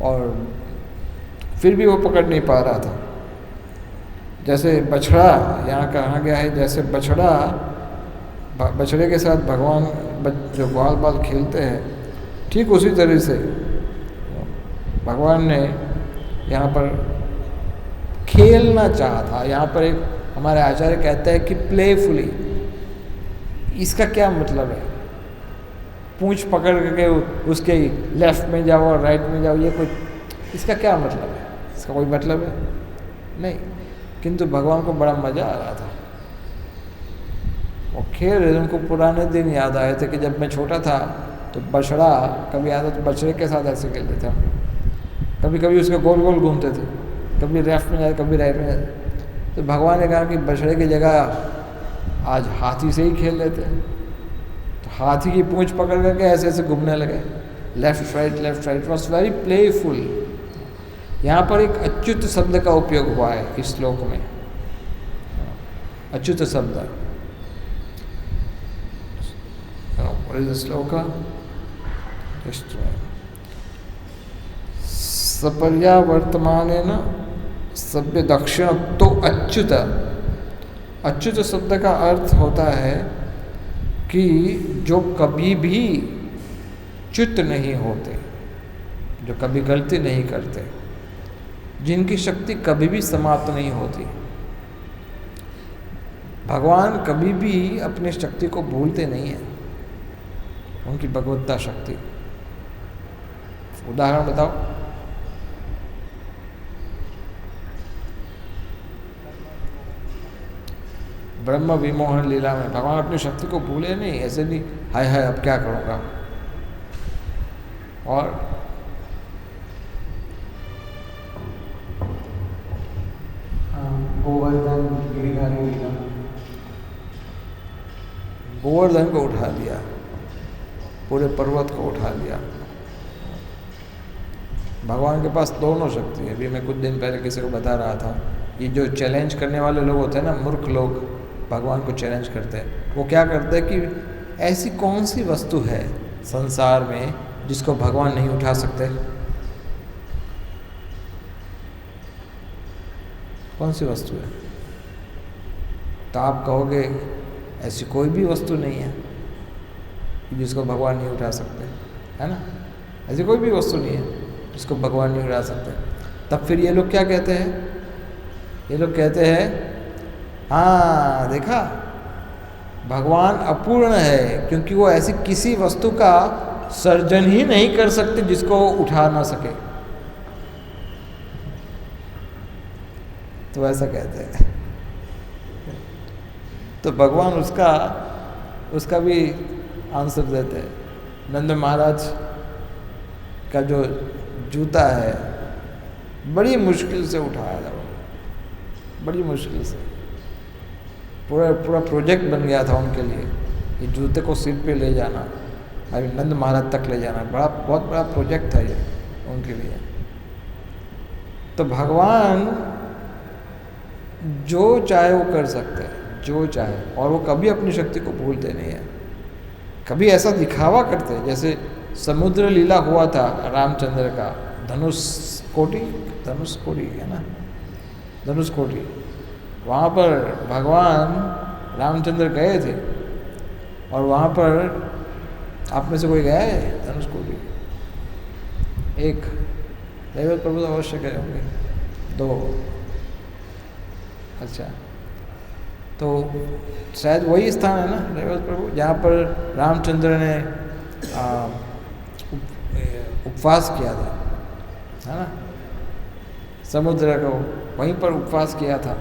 और फिर भी वो पकड़ नहीं पा रहा था। जैसे बछड़ा यहाँ कहा गया है, जैसे बछड़े के साथ भगवान जो बाल बाल खेलते हैं, ठीक उसी तरह से भगवान ने यहाँ पर खेलना चाहा था। यहाँ पर एक हमारे आचार्य कहते हैं कि प्लेफुली। इसका क्या मतलब है? पूंछ पकड़ करके उसके लेफ्ट में जाओ और राइट में जाओ, ये कोई, इसका क्या मतलब है? इसका कोई मतलब है नहीं। किंतु भगवान को बड़ा मज़ा आ रहा था, वो खेल रहे। उनको पुराने दिन याद आए थे कि जब मैं छोटा था तो बछड़ा कभी आता तो बछड़े के साथ ऐसे खेलते थे हम। कभी कभी उसके गोल गोल घूमते थे, कभी लेफ्ट में जाए कभी राइट में जाए। तो भगवान ने कहा कि बछड़े की जगह आज हाथी से ही खेल लेते हैं। तो हाथी की पूंछ पकड़ करके ऐसे ऐसे घूमने लगे, left right, was very playful. यहाँ पर एक अच्युत शब्द का उपयोग हुआ है इस श्लोक में। अच्युत शब्द, श्लोक सपर्यावर्तमानेन सभ्य दक्षिण तो अच्युत। अच्युत शब्द का अर्थ होता है कि जो कभी भी च्युत नहीं होते, जो कभी गलती नहीं करते, जिनकी शक्ति कभी भी समाप्त नहीं होती। भगवान कभी भी अपनी शक्ति को भूलते नहीं हैं, उनकी भगवत्ता शक्ति। उदाहरण बताओ। ब्रह्म विमोहन लीला में भगवान अपनी शक्ति को भूले नहीं, ऐसे नहीं हाय हाय अब क्या करूँगा। और गोवर्धन गिरिधारी लीला, गोवर्धन को उठा लिया, पूरे पर्वत को उठा लिया। भगवान के पास दोनों शक्ति है। अभी मैं कुछ दिन पहले किसी को बता रहा था, ये जो चैलेंज करने वाले लोग होते हैं ना, मूर्ख लोग भगवान को चैलेंज करते हैं। वो क्या करते हैं कि ऐसी कौन सी वस्तु है संसार में जिसको भगवान नहीं उठा सकते? कौन सी वस्तु है? तो आप कहोगे ऐसी कोई भी वस्तु नहीं है जिसको भगवान नहीं उठा सकते, है ना? ऐसी कोई भी वस्तु नहीं है जिसको भगवान नहीं उड़ा सकते। तब फिर ये लोग क्या कहते हैं? ये लोग कहते हैं हाँ देखा, भगवान अपूर्ण है क्योंकि वो ऐसी किसी वस्तु का सर्जन ही नहीं कर सकते जिसको वो उठा ना सके। तो ऐसा कहते हैं। तो भगवान उसका भी आंसर देते हैं। नंद महाराज का जो जूता है बड़ी मुश्किल से उठाया था, बड़ी मुश्किल से। पूरा प्रोजेक्ट बन गया था उनके लिए, ये जूते को सिर पे ले जाना, अभी नंद महाराज तक ले जाना, बहुत बड़ा प्रोजेक्ट था ये उनके लिए। तो भगवान जो चाहे वो कर सकते हैं, जो चाहे, और वो कभी अपनी शक्ति को भूलते नहीं है। कभी ऐसा दिखावा करते हैं, जैसे समुद्र लीला हुआ था रामचंद्र का, धनुष कोटि है ना, धनुष कोटि। वहाँ पर भगवान रामचंद्र गए थे, और वहाँ पर आप में से कोई गया है धनुष कोटि? एक देवल प्रभु तो अवश्य गए होंगे, 2। अच्छा, तो शायद वही स्थान है ना देवल प्रभु जहाँ पर रामचंद्र ने उपवास किया था, है ना, समुद्र को वहीं पर उपवास किया था।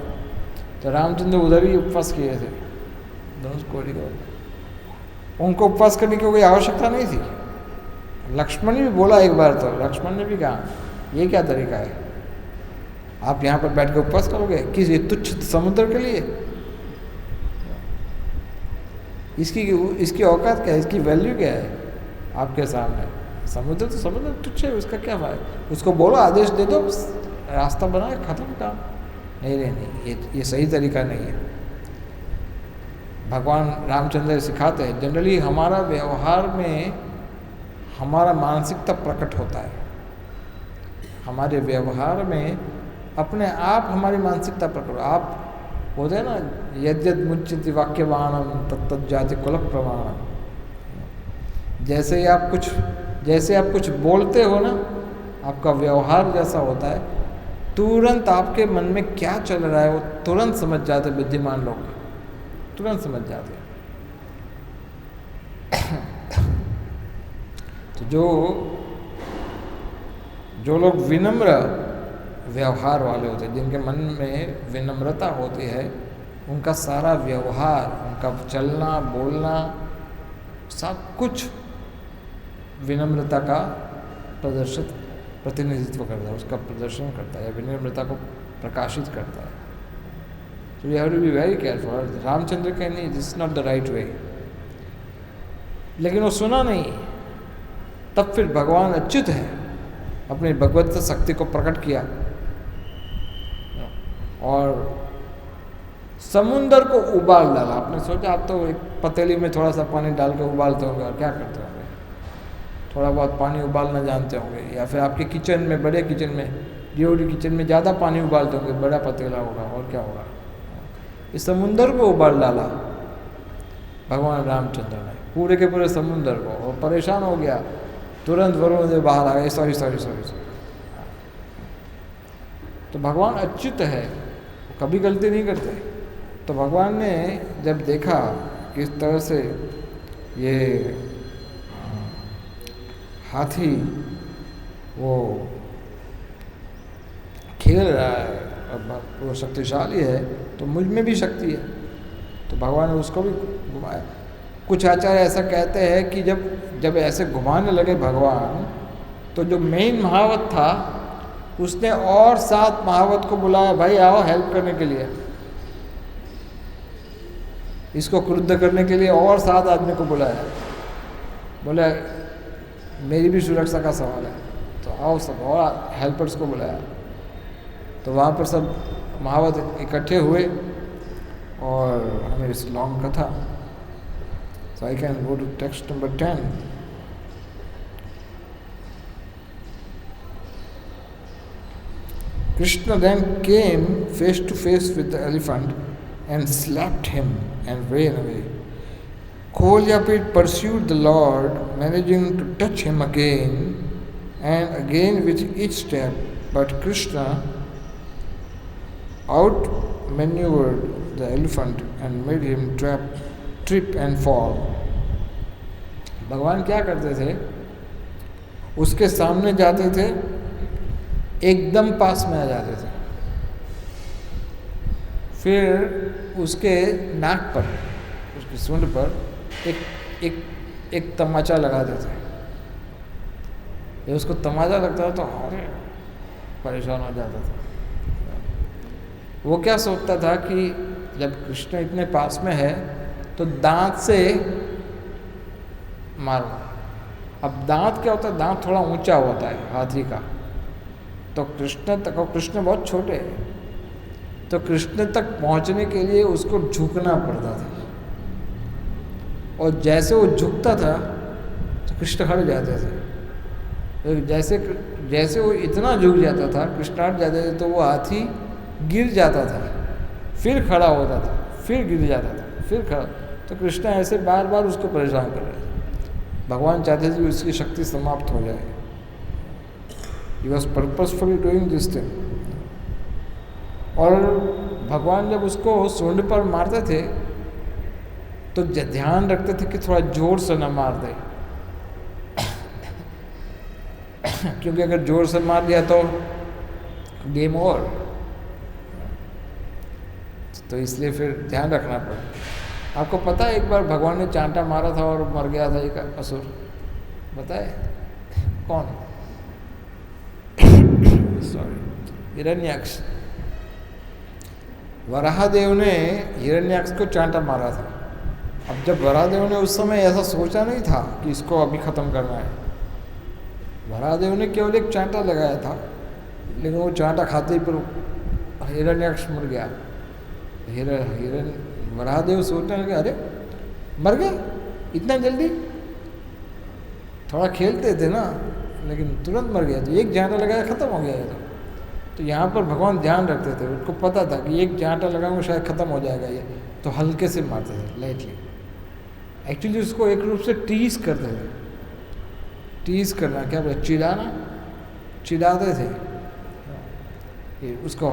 तो रामचंद्र उधर ही उपवास किए थे धनुष कोटि को। उनको उपवास करने की कोई आवश्यकता नहीं थी। लक्ष्मण ने भी बोला एक बार, तो लक्ष्मण ने भी कहा ये क्या तरीका है, आप यहाँ पर बैठ के उपवास करोगे किस तुच्छ समुद्र के लिए? इसकी औकात क्या है, इसकी वैल्यू क्या है आपके सामने? समुद्र तो समुद्र तुच्छ है, उसका क्या फायदा? उसको बोलो, आदेश दे दो, रास्ता बनाए, खत्म काम। नहीं, ये सही तरीका नहीं है। भगवान रामचंद्र सिखाते हैं, जनरली हमारा व्यवहार में हमारा मानसिकता प्रकट होता है। हमारे व्यवहार में अपने आप हमारी मानसिकता प्रकट। आप बोलते हैं ना, यद्यद मुच्यति वाक्यवाणम तत्तद जाति कुल प्रमाणम। जैसे आप कुछ बोलते हो ना, आपका व्यवहार जैसा होता है, तुरंत आपके मन में क्या चल रहा है वो तुरंत समझ जाते बुद्धिमान लोग, तुरंत समझ जाते। तो जो लोग विनम्र व्यवहार वाले होते हैं, जिनके मन में विनम्रता होती है, उनका सारा व्यवहार, उनका चलना बोलना सब कुछ विनम्रता का प्रतिनिधित्व करता है, उसका प्रदर्शन करता है, विनम्रता को प्रकाशित करता है। तो we have to be very careful. Ramchandra के नहीं, this is not the right way. लेकिन वो सुना नहीं। तब फिर भगवान अच्युत है, अपनी भगवत शक्ति को प्रकट किया और समुंदर को उबाल डाला। आपने सोचा, आप तो एक पतीली में थोड़ा सा पानी डाल के उबालते होंगे, और क्या करते होंगे, थोड़ा बहुत पानी उबालना जानते होंगे, या फिर आपके किचन में, बड़े किचन में, डीओडी किचन में ज़्यादा पानी उबालते होंगे, बड़ा पतीला होगा, और क्या होगा। इस समुंदर को उबाल डाला भगवान रामचंद्र ने, पूरे के पूरे समुंदर को, और परेशान हो गया। तुरंत वरुण देव बाहर आ गए, सॉरी। तो भगवान अच्युत है, वो कभी गलती नहीं करते। तो भगवान ने जब देखा किस तरह से ये हाथी वो खेल रहा है और वो शक्तिशाली है, तो मुझ में भी शक्ति है। तो भगवान ने उसको भी घुमाया। कुछ आचार्य ऐसा कहते हैं कि जब ऐसे घुमाने लगे भगवान, तो जो मेन महावत था उसने और 7 महावत को बुलाया, भाई आओ हेल्प करने के लिए, इसको क्रुद्ध करने के लिए और 7 आदमी को बुलाया। बोले मेरी भी सुरक्षा का सवाल है, तो आओ सब, और हेल्पर्स को बुलाया। तो वहाँ पर सब महावत इकट्ठे हुए और हमें इस लॉन्ग कथा। So I can go to text number 10. Krishna then came face to face with the elephant and slapped him and ran away. Kolyapit pursued the Lord, managing to touch him again and again with each step, but Krishna outmaneuvered the elephant and made him trip and fall. भगवान क्या करते थे, उसके सामने जाते थे, एकदम पास में आ जाते थे, फिर उसके नाक पर, उसकी सूंड पर एक तमाचा लगाते थे। जब उसको तमाचा लगता था तो अरे परेशान हो जाता था। वो क्या सोचता था कि जब कृष्ण इतने पास में है तो दांत से मारना। अब दांत क्या होता है, दांत थोड़ा ऊंचा होता है हाथी का, तो कृष्ण बहुत छोटे हैं, तो कृष्ण तक पहुंचने के लिए उसको झुकना पड़ता था, और जैसे वो झुकता था तो कृष्ण हट जाते थे। तो जैसे वो इतना झुक जाता था, कृष्ण हट जाते थे, तो वो हाथी गिर जाता था, फिर खड़ा होता था, फिर गिर जाता था, फिर खड़ा। तो कृष्ण ऐसे बार बार उसको परेशान कर रहे थे। भगवान चाहते थे कि उसकी शक्ति समाप्त हो जाए। He was purposefully doing this thing. और भगवान जब उसको सूंड पर मारते थे तो ध्यान रखते थे कि थोड़ा जोर से न मार दे, क्योंकि अगर जोर से मार दिया तो गेम ओवर। तो इसलिए फिर ध्यान रखना पड़ा। आपको पता है एक बार भगवान ने चांटा मारा था और मर गया था एक असुर, बताए कौन? सॉरी, हिरण्याक्ष। वराहदेव ने हिरण्याक्ष को चांटा मारा था। अब जब वराहदेव ने उस समय ऐसा सोचा नहीं था कि इसको अभी ख़त्म करना है, वराहदेव ने केवल एक चांटा लगाया था, लेकिन वो चांटा खाते ही पर हिरण्याक्ष मर गया। वराहदेव सोचने लगे, अरे मर गए इतना जल्दी, थोड़ा खेलते थे ना, लेकिन तुरंत मर गया। तो एक चांटा लगाया, ख़त्म हो गया ये तो यहाँ पर भगवान ध्यान रखते थे, उनको पता था कि एक चांटा लगाऊंगा शायद ख़त्म हो जाएगा ये, तो हल्के से मारते थे, लाइटली। एक्चुअली उसको एक रूप से टीज करते थे। टीज करना क्या बोला, चिढ़ाना, चिढ़ाते थे। उसको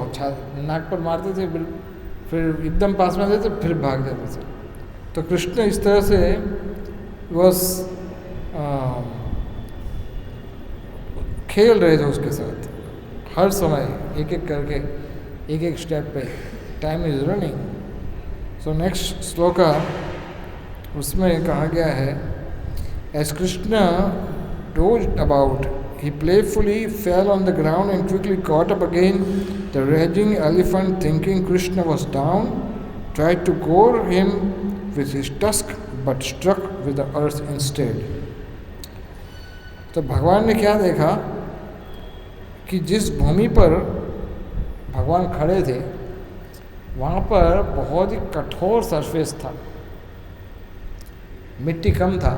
नाक पर मारते थे, फिर एकदम पास में आते थे, फिर भाग जाते थे। तो कृष्ण इस तरह से बस खेल रहे थे उसके साथ, हर समय एक एक करके, एक एक स्टेप पे। Time is running. So next shloka, उसमें कहा गया है, as Krishna dozed about, he playfully fell on the ground and quickly caught up again. The raging elephant, thinking Krishna was down, tried to gore him with his tusk, but struck with the earth instead. तो भगवान ने क्या देखा कि जिस भूमि पर भगवान खड़े थे वहाँ पर बहुत ही कठोर सरफेस था, मिट्टी कम था,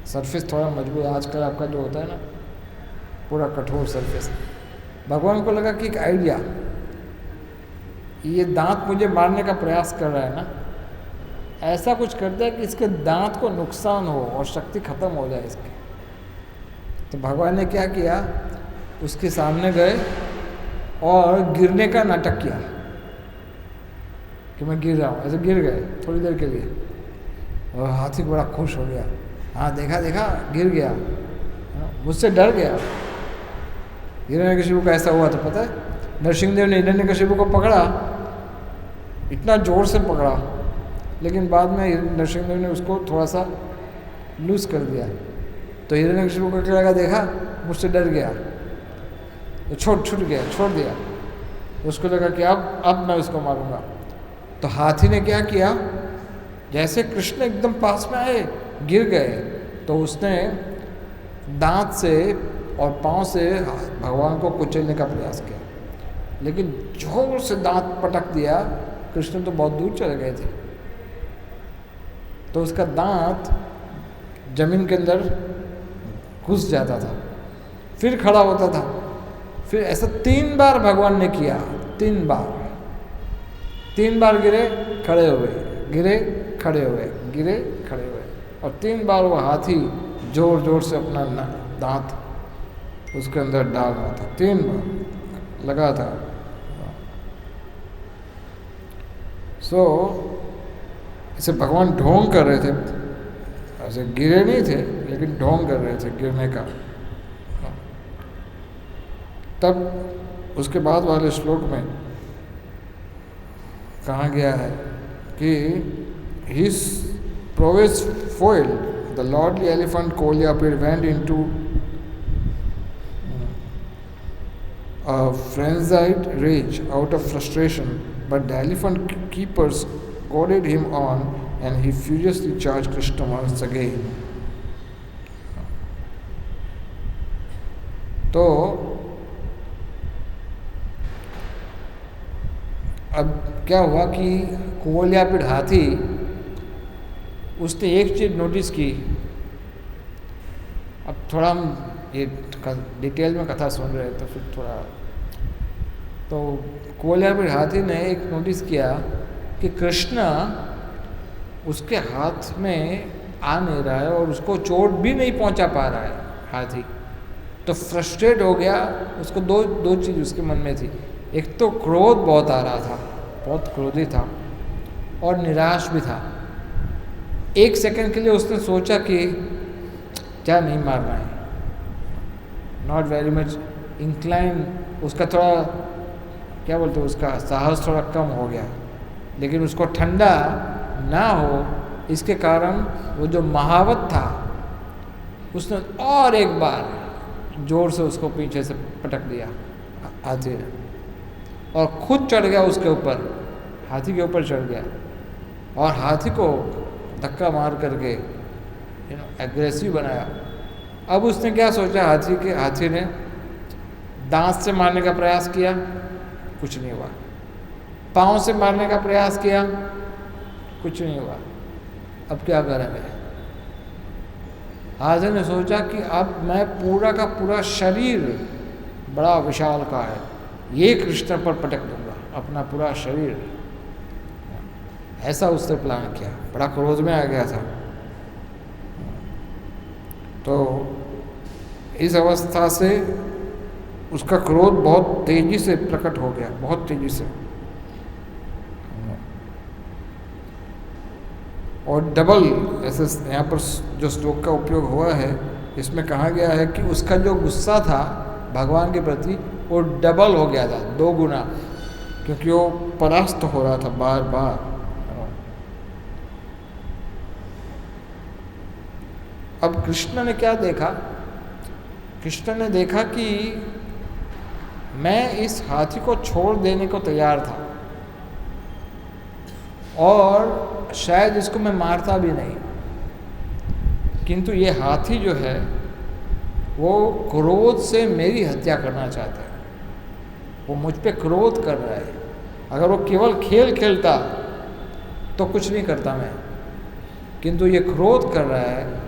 सरफेस थोड़ा मजबूत। आजकल आपका जो होता है ना पूरा कठोर सरफेस। भगवान को लगा कि एक आइडिया, ये दांत मुझे मारने का प्रयास कर रहा है ना, ऐसा कुछ करता है कि इसके दांत को नुकसान हो और शक्ति खत्म हो जाए इसकी। तो भगवान ने क्या किया, उसके सामने गए और गिरने का नाटक किया कि मैं गिर रहा हूँ। ऐसे गिर गए थोड़ी देर के लिए, और हाथी बड़ा खुश हो गया, हाँ देखा देखा गिर गया, मुझसे डर गया। हिरण्यकशिपु का ऐसा हुआ तो पता है, नरसिंहदेव ने हिरण्यकशिपु को पकड़ा, इतना जोर से पकड़ा, लेकिन बाद में नरसिंहदेव ने उसको थोड़ा सा लूज कर दिया। तो हिरण्यकशिपु को क्या लगा, देखा मुझसे डर गया, तो छूट गया, छोड़ दिया। उसको लगा कि अब मैं उसको मारूंगा। तो हाथी ने क्या किया, जैसे कृष्ण एकदम पास में आए, गिर गए, तो उसने दांत से और पांव से भगवान को कुचलने का प्रयास किया, लेकिन जोर से दांत पटक दिया। कृष्ण तो बहुत दूर चले गए थे, तो उसका दांत जमीन के अंदर घुस जाता था, फिर खड़ा होता था। फिर ऐसा 3 बार भगवान ने किया, 3 बार गिरे खड़े हुए, गिरे खड़े हुए, गिरे खड़े हुए, और 3 बार वो हाथी जोर जोर से अपना दांत उसके अंदर डाल रहा था, 3 बार लगा था। सो इसे भगवान ढोंग कर रहे थे, ऐसे गिरे नहीं थे लेकिन ढोंग कर रहे थे गिरने का। तब उसके बाद वाले श्लोक में कहा गया है कि his prowess foiled, the lordly elephant Kolyapid went into a frenzied rage out of frustration, but the elephant keepers goaded him on and he furiously charged Krishna once again. तो अब क्या हुआ कि कोल्यापिड हाथी, उसने एक चीज़ नोटिस की। अब थोड़ा हम ये डिटेल में कथा सुन रहे हैं तो फिर थोड़ा, तो कोल्यापिड हाथी ने एक नोटिस किया कि कृष्णा उसके हाथ में आ नहीं रहा है और उसको चोट भी नहीं पहुंचा पा रहा है हाथी। तो फ्रस्ट्रेट हो गया, उसको दो चीज़ उसके मन में थी। एक तो क्रोध बहुत आ रहा था, बहुत क्रोधी था और निराश भी था। एक सेकंड के लिए उसने सोचा कि क्या नहीं मारना है, नॉट वेरी मच इंक्लाइन, उसका थोड़ा क्या बोलते हैं, उसका साहस थोड़ा कम हो गया। लेकिन उसको ठंडा ना हो इसके कारण वो जो महावत था उसने और एक बार जोर से उसको पीछे से पटक दिया हाथी ने, और खुद चढ़ गया उसके ऊपर, हाथी के ऊपर चढ़ गया और हाथी को धक्का मार करके एग्रेसिव बनाया। अब उसने क्या सोचा, हाथी ने दांत से मारने का प्रयास किया, कुछ नहीं हुआ। पाँव से मारने का प्रयास किया, कुछ नहीं हुआ। अब क्या करेंगे? हाथी ने सोचा कि अब मैं पूरा का पूरा शरीर, बड़ा विशाल का है, ये कृष्ण पर पटक दूंगा अपना पूरा शरीर। ऐसा उसने प्लान किया, बड़ा क्रोध में आ गया था। तो इस अवस्था से उसका क्रोध बहुत तेजी से प्रकट हो गया, बहुत तेजी से। और डबल, ऐसे यहाँ पर जो श्लोक का उपयोग हुआ है इसमें कहा गया है कि उसका जो गुस्सा था भगवान के प्रति वो डबल हो गया था, 2 गुना, क्योंकि वो परास्त हो रहा था बार बार। अब कृष्ण ने क्या देखा? कृष्ण ने देखा कि मैं इस हाथी को छोड़ देने को तैयार था और शायद इसको मैं मारता भी नहीं, किंतु ये हाथी जो है वो क्रोध से मेरी हत्या करना चाहता है। वो मुझ पे क्रोध कर रहा है। अगर वो केवल खेल खेलता तो कुछ नहीं करता मैं, किंतु ये क्रोध कर रहा है।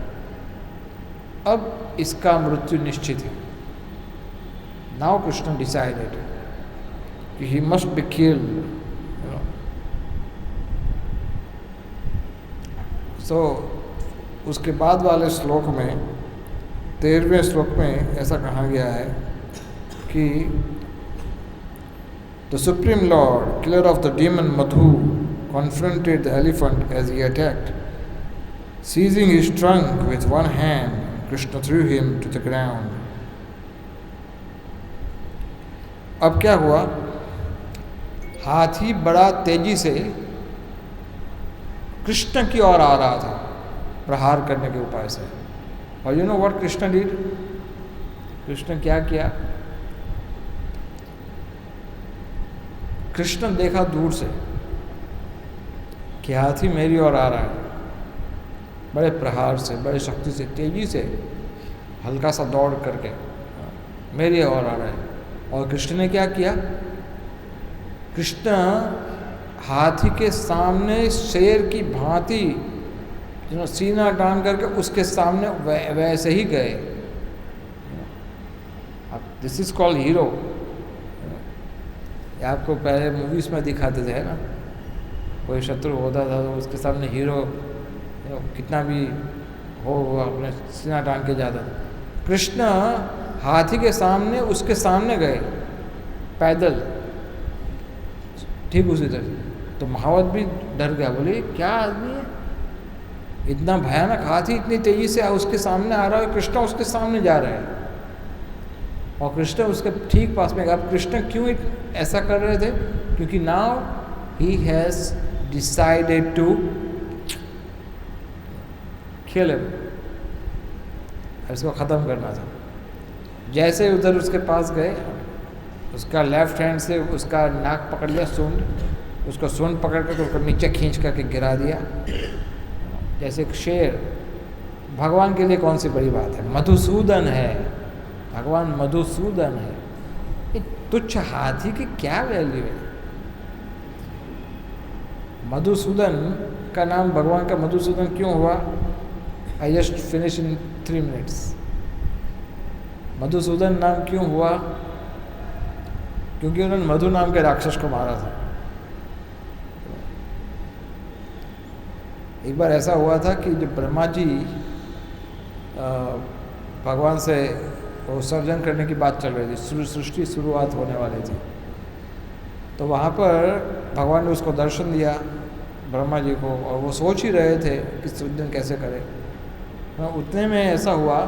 अब इसका मृत्यु निश्चित है। नाउ कृष्ण डिसाइडेड कि ही मस्ट बी किल्ड। सो उसके बाद वाले श्लोक में, 13वें श्लोक में ऐसा कहा गया है कि the supreme Lord, killer of the demon Madhu, confronted the elephant as he attacked. Seizing his trunk with one hand, Krishna threw him to the ground. अब क्या हुआ? हाथी बड़ा तेजी से कृष्ण की ओर आ रहा था प्रहार करने के उपाय से। और you know what Krishna did? Krishna क्या किया? कृष्ण देखा दूर से कि हाथी मेरी ओर आ रहा है, बड़े प्रहार से, बड़े शक्ति से, तेजी से, हल्का सा दौड़ करके मेरी ओर आ रहा है। और कृष्ण ने क्या किया? कृष्ण हाथी के सामने शेर की भांति सीना टांग करके उसके सामने वैसे ही गए। अब दिस इज कॉल्ड हीरो। आपको पहले मूवीज में दिखाते थे ना, कोई शत्रु होता था तो उसके सामने हीरो कितना भी हो वो अपने सीना टांग के जाता था। कृष्ण हाथी के सामने, उसके सामने गए पैदल, ठीक उसी तरह। तो महावत भी डर गया, बोले क्या आदमी है, इतना भयानक हाथी इतनी तेजी से उसके सामने आ रहा है, कृष्ण उसके सामने जा रहे हैं और कृष्ण उसके ठीक पास में। अब कृष्ण क्यों ऐसा कर रहे थे? क्योंकि now he has decided to kill him, इसको ख़त्म करना था। जैसे उधर उसके पास गए, उसका लेफ्ट हैंड से उसका नाक पकड़ लिया, सूंड, उसको सूंड पकड़ कर उसको नीचे खींच करके गिरा दिया, जैसे एक शेर। भगवान के लिए कौन सी बड़ी बात है, मधुसूदन है, भगवान मधुसूदन है। एक तुच्छ हाथी की क्या वैल्यू है? मधुसूदन का नाम भगवान का मधुसूदन क्यों हुआ? I just finish in 3 minutes। Madhusudan नाम क्यों हुआ? क्योंकि उन्होंने मधु नाम के राक्षस को मारा था। एक बार ऐसा हुआ था कि जब ब्रह्मा जी भगवान से वो सर्जन करने की बात चल रही थी, सृष्टि शुरुआत होने वाली थी, तो वहाँ पर भगवान ने उसको दर्शन दिया ब्रह्मा जी को, और वो सोच ही रहे थे कि सृजन कैसे करें। उतने में ऐसा हुआ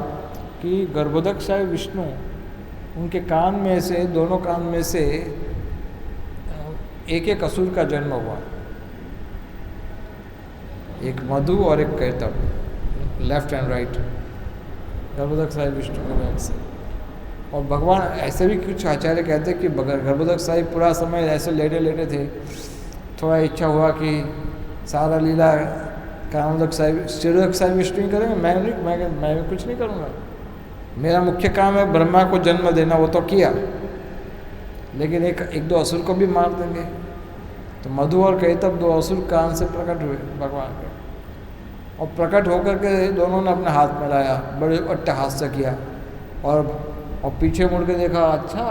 कि गर्भोदक्षाय विष्णु, उनके कान में से, दोनों कान में से एक एक असुर का जन्म हुआ, एक मधु और एक Kaitabh, left and right, गर्भोदक्षाय Vishnu के बैठ से। और भगवान ऐसे भी कुछ आचार्य कहते हैं कि गर्भोदक्षाय पूरा समय ऐसे लेटे लेटे थे, थोड़ा इच्छा हुआ कि सारा लीला कामोदक्षाय विष्णु ही करेंगे, मैं कुछ नहीं करूँगा, मेरा मुख्य काम है ब्रह्मा को जन्म देना, वो तो किया, लेकिन एक दो असुर को भी मार देंगे। तो मधु और कैटब 2 असुर कान से प्रकट हुए भगवान के, और प्रकट होकर के दोनों ने अपने हाथ में लाया, बड़े अट्टहास्य किया, और पीछे मुड़ के देखा, अच्छा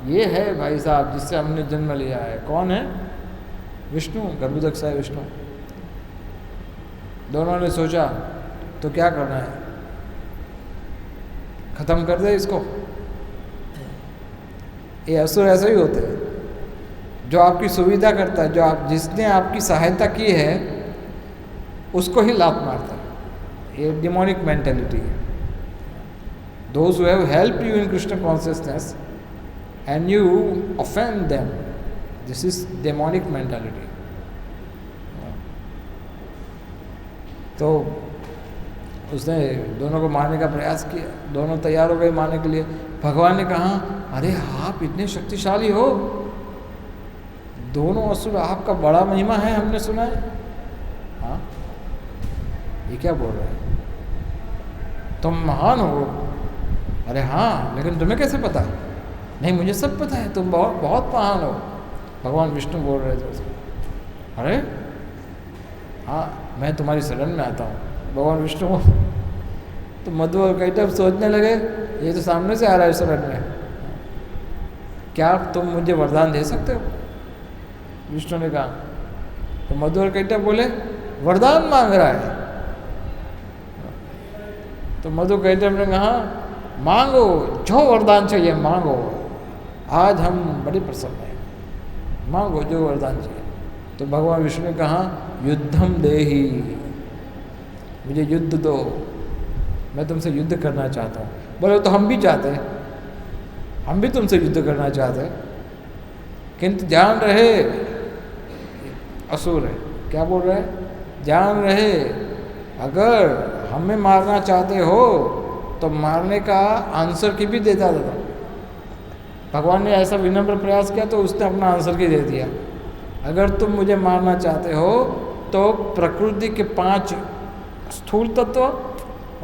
ये है भाई साहब जिससे हमने जन्म लिया है। कौन है? विष्णु, गर्भोदक्षाय विष्णु। दोनों ने सोचा तो क्या करना है, खत्म कर दे इसको। ये असुर ऐसे ही होते हैं, जो आपकी सुविधा करता है, जिसने आपकी सहायता की है उसको ही लात मारता है। ये डिमोनिक मेंटेलिटी है। Those who have helped you in Krishna consciousness and you offend them, this is demonic mentality. तो उसने दोनों को मारने का प्रयास किया, दोनों तैयार हो गए मारने के लिए। भगवान ने कहा, अरे आप इतने शक्तिशाली हो, दोनों असुर, आपका बड़ा महिमा है, हमने सुना है। हाँ, ये क्या बोल रहे हैं, तुम महान हो। अरे हाँ, लेकिन तुम्हें कैसे पता? नहीं, मुझे सब पता है, तुम बहुत बहुत महान हो। भगवान विष्णु बोल रहे थे उसको। अरे हाँ, मैं तुम्हारी शरण में आता हूँ। भगवान विष्णु तो मधु और कैटब सोचने लगे, ये तो सामने से आ रहा है शरण में, क्या तुम मुझे वरदान दे सकते हो? विष्णु ने कहा। तो मधु और कैटब बोले, वरदान मांग रहा है। तो मधु कैटब ने कहा, मांगो, जो वरदान चाहिए मांगो, आज हम बड़े प्रसन्न हैं, मांगो जो वरदान चाहिए। तो भगवान विष्णु ने कहा, युद्धम देहि, मुझे युद्ध दो, मैं तुमसे युद्ध करना चाहता हूँ। बोले तो हम भी चाहते हैं, हम भी तुमसे युद्ध करना चाहते हैं, किंतु ध्यान रहे, असुर है, क्या बोल रहे हैं, ध्यान रहे, अगर हमें मारना चाहते हो तो मारने का आंसर की भी देता था। भगवान ने ऐसा विनम्र प्रयास किया तो उसने अपना आंसर की दे दिया। अगर तुम मुझे मारना चाहते हो तो प्रकृति के 5 स्थूल तत्व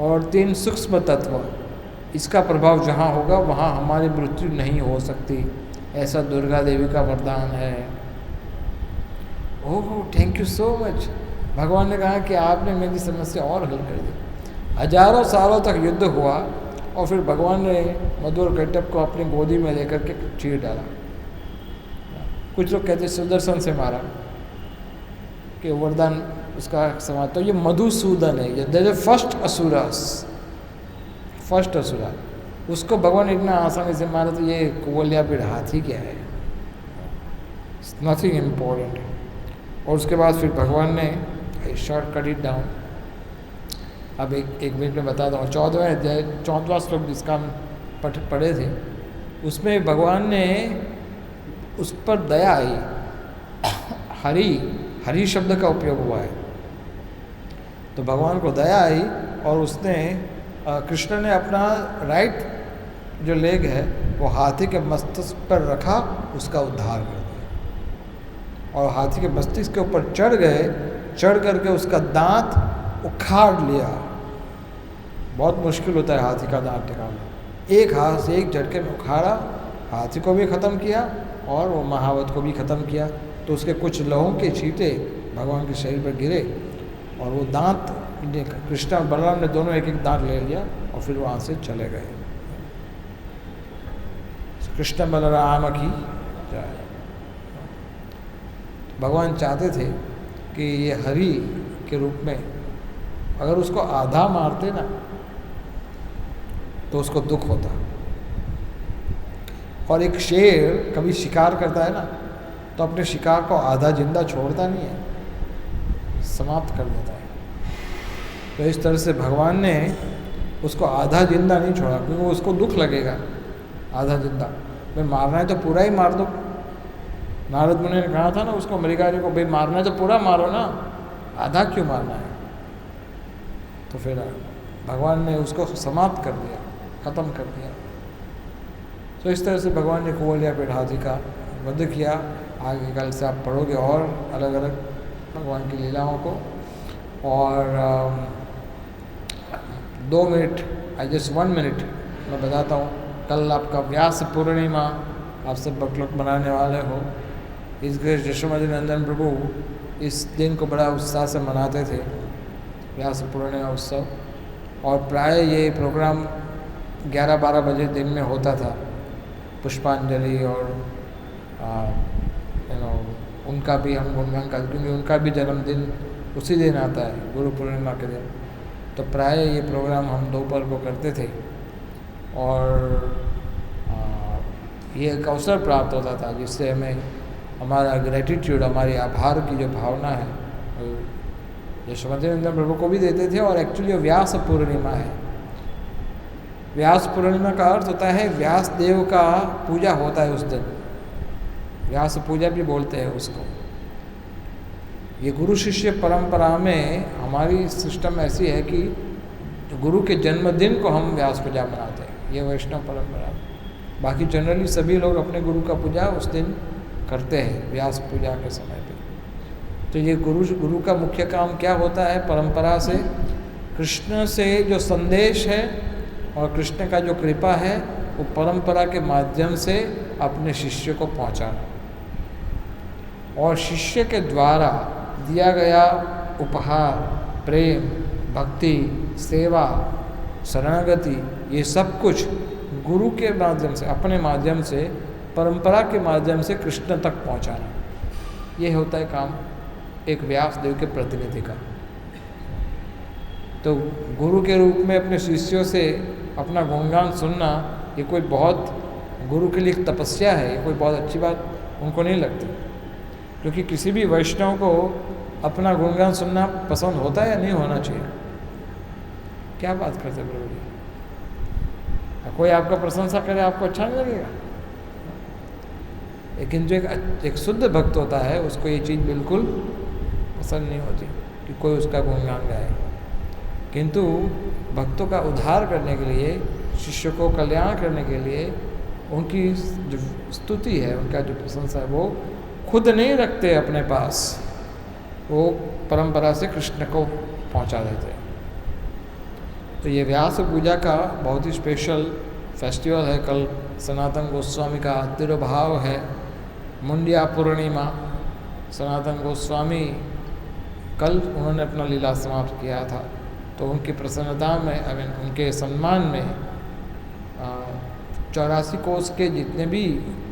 और 3 सूक्ष्म तत्व, इसका प्रभाव जहाँ होगा वहाँ हमारी मृत्यु नहीं हो सकती, ऐसा दुर्गा देवी का वरदान है। ओह, थैंक यू सो मच। भगवान ने कहा कि आपने मेरी समस्या और हल कर दी। हजारों सालों तक युद्ध हुआ और फिर भगवान ने मधु और कैटब को अपनी गोदी में लेकर के चीर डाला। कुछ लोग कहते सुदर्शन से मारा कि वरदान उसका समाज। तो ये मधुसूदन है, ये फर्स्ट असुरा, फर्स्ट असुरा। उसको भगवान इतना आसानी से मारा, तो ये कुवलिया पेड़ हाथी क्या है, नथिंग इम्पोर्टेंट। और उसके बाद फिर भगवान ने शॉर्ट कट इट डाउन। अब एक मिनट में बताता हूँ। 14वां अध्याय 14वां श्लोक जिसका हम पढ़े थे, उसमें भगवान ने उस पर दया आई। हरि शब्द का उपयोग हुआ है, तो भगवान को दया आई और उसने कृष्ण ने अपना राइट जो लेग है वो हाथी के मस्तिष्क पर रखा, उसका उद्धार कर दिया। और हाथी के मस्तिष्क के ऊपर चढ़ करके उसका दांत उखाड़ लिया। बहुत मुश्किल होता है हाथी का दांत निकालना। एक हाथ से एक झटके में उखाड़ा, हाथी को भी ख़त्म किया और वो महावत को भी ख़त्म किया। तो उसके कुछ लहू के छींटे भगवान के शरीर पर गिरे और वो दांत, कृष्ण और बलराम ने दोनों एक एक दांत ले लिया और फिर वहाँ से चले गए। कृष्ण बलराम की जय। भगवान चाहते थे कि ये हरि के रूप में अगर उसको आधा मारते ना तो उसको दुख होता। और एक शेर कभी शिकार करता है ना तो अपने शिकार को आधा जिंदा छोड़ता नहीं है, समाप्त कर देता है। तो इस तरह से भगवान ने उसको आधा जिंदा नहीं छोड़ा, क्योंकि उसको दुख लगेगा। आधा जिंदा भाई मारना है तो पूरा ही मार दो। नारद मुनि ने कहा था ना उसको, मृगारी को, भाई मारना है तो पूरा मारो ना, आधा क्यों मारना है। तो फिर भगवान ने उसको समाप्त कर दिया, ख़त्म कर दिया। तो इस तरह से भगवान ने कुवलिया पेड़ हाथी का वध किया। आगे कल से आप पढ़ोगे और अलग अलग भगवान की लीलाओं को। और 2 मिनट, जस्ट 1 मिनट मैं बताता हूँ। कल आपका व्यास पूर्णिमा आप सब लोग मनाने वाले हो। इस ग्रेस यशोमती नंदन प्रभु इस दिन को बड़ा उत्साह से मनाते थे, व्यास पूर्णिमा उत्सव। और प्राय ये प्रोग्राम 11-12 बजे दिन में होता था। पुष्पांजलि और उनका भी हम गुणगान करते, क्योंकि उनका भी जन्मदिन उसी दिन आता है, गुरु पूर्णिमा के दिन। तो प्राय ये प्रोग्राम हम दोपहर को करते थे और ये एक अवसर प्राप्त होता था जिससे हमें हमारा ग्रेटिट्यूड, हमारी आभार की जो भावना है यशोमती नंदन प्रभु को भी देते थे। और एक्चुअली व्यास पूर्णिमा है। व्यास पूर्णिमा का अर्थ होता है व्यास देव का पूजा होता है उस दिन, व्यास पूजा भी बोलते हैं उसको। ये गुरु शिष्य परंपरा में हमारी सिस्टम ऐसी है कि गुरु के जन्मदिन को हम व्यास पूजा मनाते हैं, ये वैष्णव परंपरा। बाकी जनरली सभी लोग अपने गुरु का पूजा उस दिन करते हैं, व्यास पूजा के समय पे। तो ये गुरु का मुख्य काम क्या होता है, परंपरा से कृष्ण से जो संदेश है और कृष्ण का जो कृपा है वो परंपरा के माध्यम से अपने शिष्य को पहुंचाना, और शिष्य के द्वारा दिया गया उपहार, प्रेम, भक्ति, सेवा, शरणागति, ये सब कुछ गुरु के माध्यम से, अपने माध्यम से, परंपरा के माध्यम से कृष्ण तक पहुंचाना, ये होता है काम एक व्यास देव के प्रतिनिधि का। तो गुरु के रूप में अपने शिष्यों से अपना गुणगान सुनना, ये कोई बहुत गुरु के लिए एक तपस्या है, ये कोई बहुत अच्छी बात उनको नहीं लगती। क्योंकि किसी भी वैष्णव को अपना गुणगान सुनना पसंद होता है या नहीं होना चाहिए? क्या बात करते प्रभु जी? कोई आपका प्रशंसा करे आपको अच्छा नहीं लगेगा? लेकिन जो एक शुद्ध भक्त होता है उसको ये चीज़ बिल्कुल पसंद नहीं होती कि कोई उसका गुणगान गाए। किंतु भक्तों का उद्धार करने के लिए, शिष्य को कल्याण करने के लिए उनकी जो स्तुति है, उनका जो प्रशंसा है, वो खुद नहीं रखते अपने पास, वो परंपरा से कृष्ण को पहुंचा देते हैं। तो ये व्यास पूजा का बहुत ही स्पेशल फेस्टिवल है। कल सनातन गोस्वामी का तिरुभाव है, मुंडिया पूर्णिमा। सनातन गोस्वामी कल उन्होंने अपना लीला समाप्त किया था, तो उनकी प्रसन्नता में, उनके सम्मान में 84 कोस के जितने भी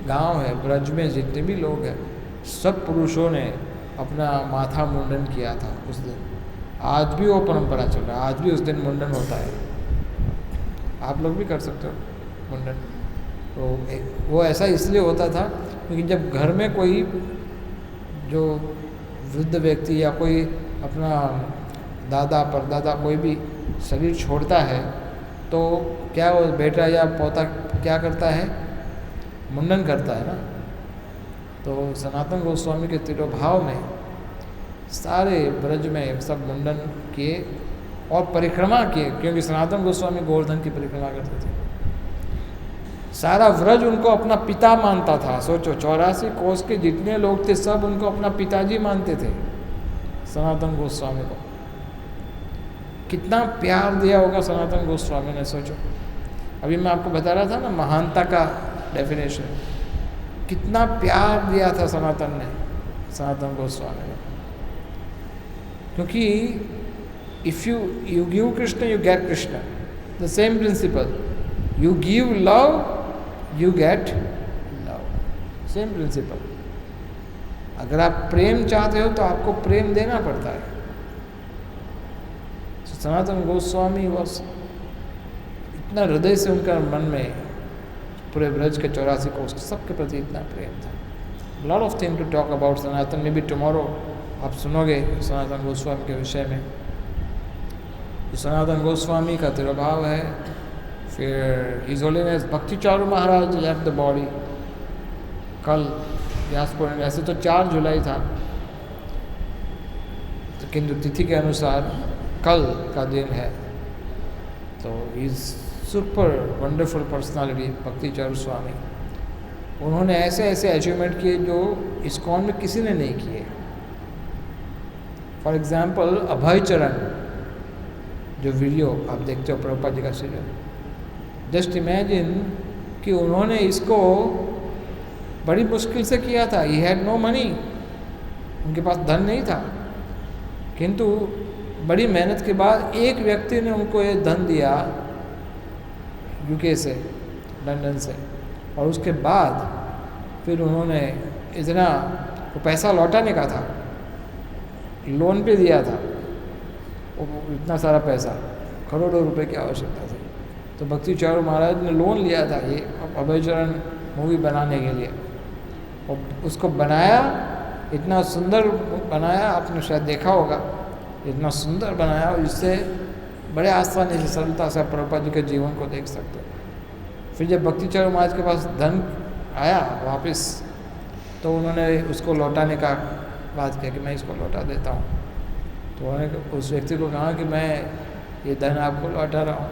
गांव है, ब्रज में जितने भी लोग हैं, सब पुरुषों ने अपना माथा मुंडन किया था उस दिन। आज भी वो परंपरा चल रहा है, आज भी उस दिन मुंडन होता है। आप लोग भी कर सकते हो। मुंडन। तो वो ऐसा इसलिए होता था क्योंकि जब घर में कोई जो वृद्ध व्यक्ति या कोई अपना दादा परदादा कोई भी शरीर छोड़ता है तो क्या वो बेटा या पोता क्या करता है, मुंडन करता है ना। तो सनातन गोस्वामी के तिरोभाव में सारे ब्रज में सब मुंडन किए और परिक्रमा किए, क्योंकि सनातन गोस्वामी गोवर्धन की परिक्रमा करते थे। सारा व्रज उनको अपना पिता मानता था। सोचो 84 कोस के जितने लोग थे सब उनको अपना पिताजी मानते थे, सनातन गोस्वामी को। कितना प्यार दिया होगा सनातन गोस्वामी ने, सोचो। अभी मैं आपको बता रहा था ना महानता का डेफिनेशन, कितना प्यार दिया था सनातन ने, सनातन गोस्वामी ने। क्योंकि if you give Krishna you get Krishna, the same principle. You give love you get love, same principle. अगर आप प्रेम चाहते हो तो आपको प्रेम देना पड़ता है। सनातन गोस्वामी बस इतना हृदय से उनका मन में पूरे ब्रज के 84 कोस सबके प्रति इतना प्रेम था। Lot of thing to talk about Sanatan, maybe tomorrow आप सुनोगे सनातन गोस्वामी के विषय में। तो सनातन गोस्वामी का तिरोभाव है। फिर हिज होलीनेस भक्ति चारू महाराज लेफ्ट द बॉडी कल व्यास पूर्णिमा। ऐसे तो 4 जुलाई था, तो किंतु तिथि के अनुसार कल का दिन है। तो इज सुपर वंडरफुल पर्सनालिटी भक्ति चारू स्वामी। उन्होंने ऐसे ऐसे अचीवमेंट किए जो इस्कॉन में किसी ने नहीं किए। फॉर एग्जाम्पल अभय चरण, जो वीडियो आप देखते हो प्रभुपाद जी का सीरियल, जस्ट इमेजिन कि उन्होंने इसको बड़ी मुश्किल से किया था। ही हैड नो मनी, उनके पास धन नहीं था, किंतु बड़ी मेहनत के बाद एक व्यक्ति ने उनको ये धन दिया यूके से, लंदन से, और उसके बाद फिर उन्होंने इतना वो पैसा लौटाने का था, लोन पे दिया था वो इतना सारा पैसा, करोड़ों रुपए की आवश्यकता थी। तो भक्ति चारू महाराज ने लोन लिया था ये अभय चरण मूवी बनाने के लिए, और उसको बनाया, इतना सुंदर बनाया, आपने शायद देखा होगा, इतना सुंदर बनाया, और इससे बड़े आसानी से सरलता से प्रभुपाद जी के जीवन को देख सकते हो। फिर जब भक्ति चारू महाराज के पास धन आया वापस, तो उन्होंने उसको लौटाने का बात किया कि मैं इसको लौटा देता हूँ। तो उन्होंने उस व्यक्ति को कहा कि मैं ये धन आपको लौटा रहा हूँ।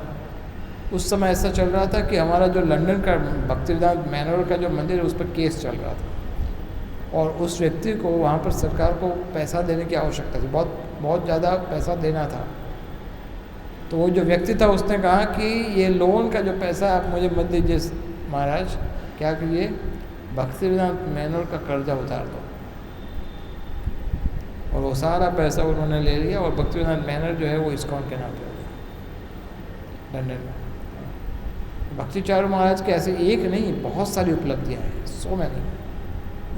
उस समय ऐसा चल रहा था कि हमारा जो लंदन का भक्तिवेदांत मैनोर का जो मंदिर है उस पर केस चल रहा था, और उस व्यक्ति को वहाँ पर सरकार को पैसा देने की आवश्यकता थी, बहुत ज़्यादा पैसा देना था। तो वो जो व्यक्ति था उसने कहा कि ये लोन का जो पैसा आप मुझे मत दीजिए महाराज, क्या करिए भक्तिवेदांत मैनोर का कर्जा उतार दो। और वो सारा पैसा उन्होंने ले लिया, और भक्तिवेदांत मैनर जो है वो इस्कॉन के नाम पे हो गया लंदन में। भक्ति चारू महाराज के ऐसे एक नहीं बहुत सारी उपलब्धियाँ हैं, सो मैनी।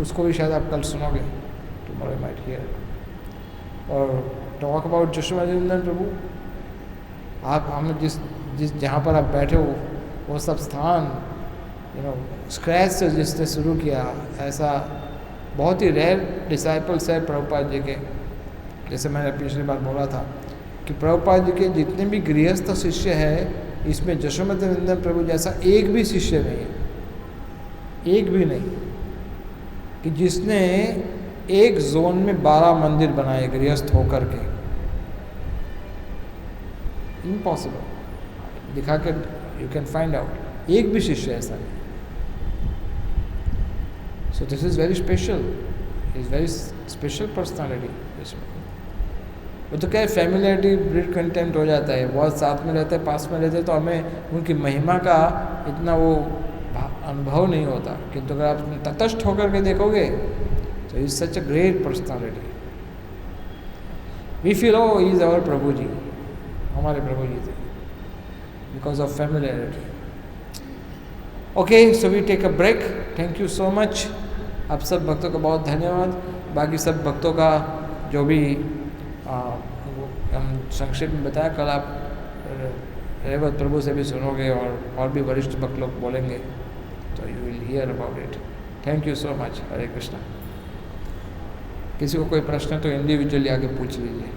उसको भी शायद आप कल सुनोगे, टुमारो माइट हियर। और टॉक अबाउट जशोमनंदन प्रभु, आप हम जिस जहाँ पर आप बैठे हो वो सब स्थान स्क्रैच से जिसने शुरू किया, ऐसा बहुत ही रेयर डिसाइपल्स है प्रभुपाद जी के। जैसे मैंने पिछली बार बोला था कि प्रभुपाद जी के जितने भी गृहस्थ शिष्य हैं, इसमें जशोमनंदन प्रभु जैसा एक भी शिष्य नहीं है, एक भी नहीं, कि जिसने एक जोन में 12 मंदिर बनाए गृहस्थ होकर के। इम्पॉसिबल, दिखा के यू कैन फाइंड आउट, एक भी शिष्य ऐसा नहीं। So this is very special, is very special personality. वो तो क्या है, फैमिलियरिटी ब्रीड कंटेंट हो जाता है, बहुत साथ में रहते हैं, पास में रहते हैं, तो हमें उनकी महिमा का इतना वो अनुभव नहीं होता। किंतु अगर आप तटस्थ होकर के देखोगे तो is such a great personality. We feel oh is our Prabhu ji, हमारे प्रभु जी थे, because of familiarity. Okay, so we take a break. Thank you so much. आप सब भक्तों का बहुत धन्यवाद। बाकी सब भक्तों का जो भी हम संक्षेप में बताया, कल आप रेवत प्रभु से भी सुनोगे और भी वरिष्ठ भक्त लोग बोलेंगे, तो you will hear about it. Thank you so much. Hare Krishna. किसी को कोई प्रश्न तो इंडिविजुअली आगे पूछ लीजिए।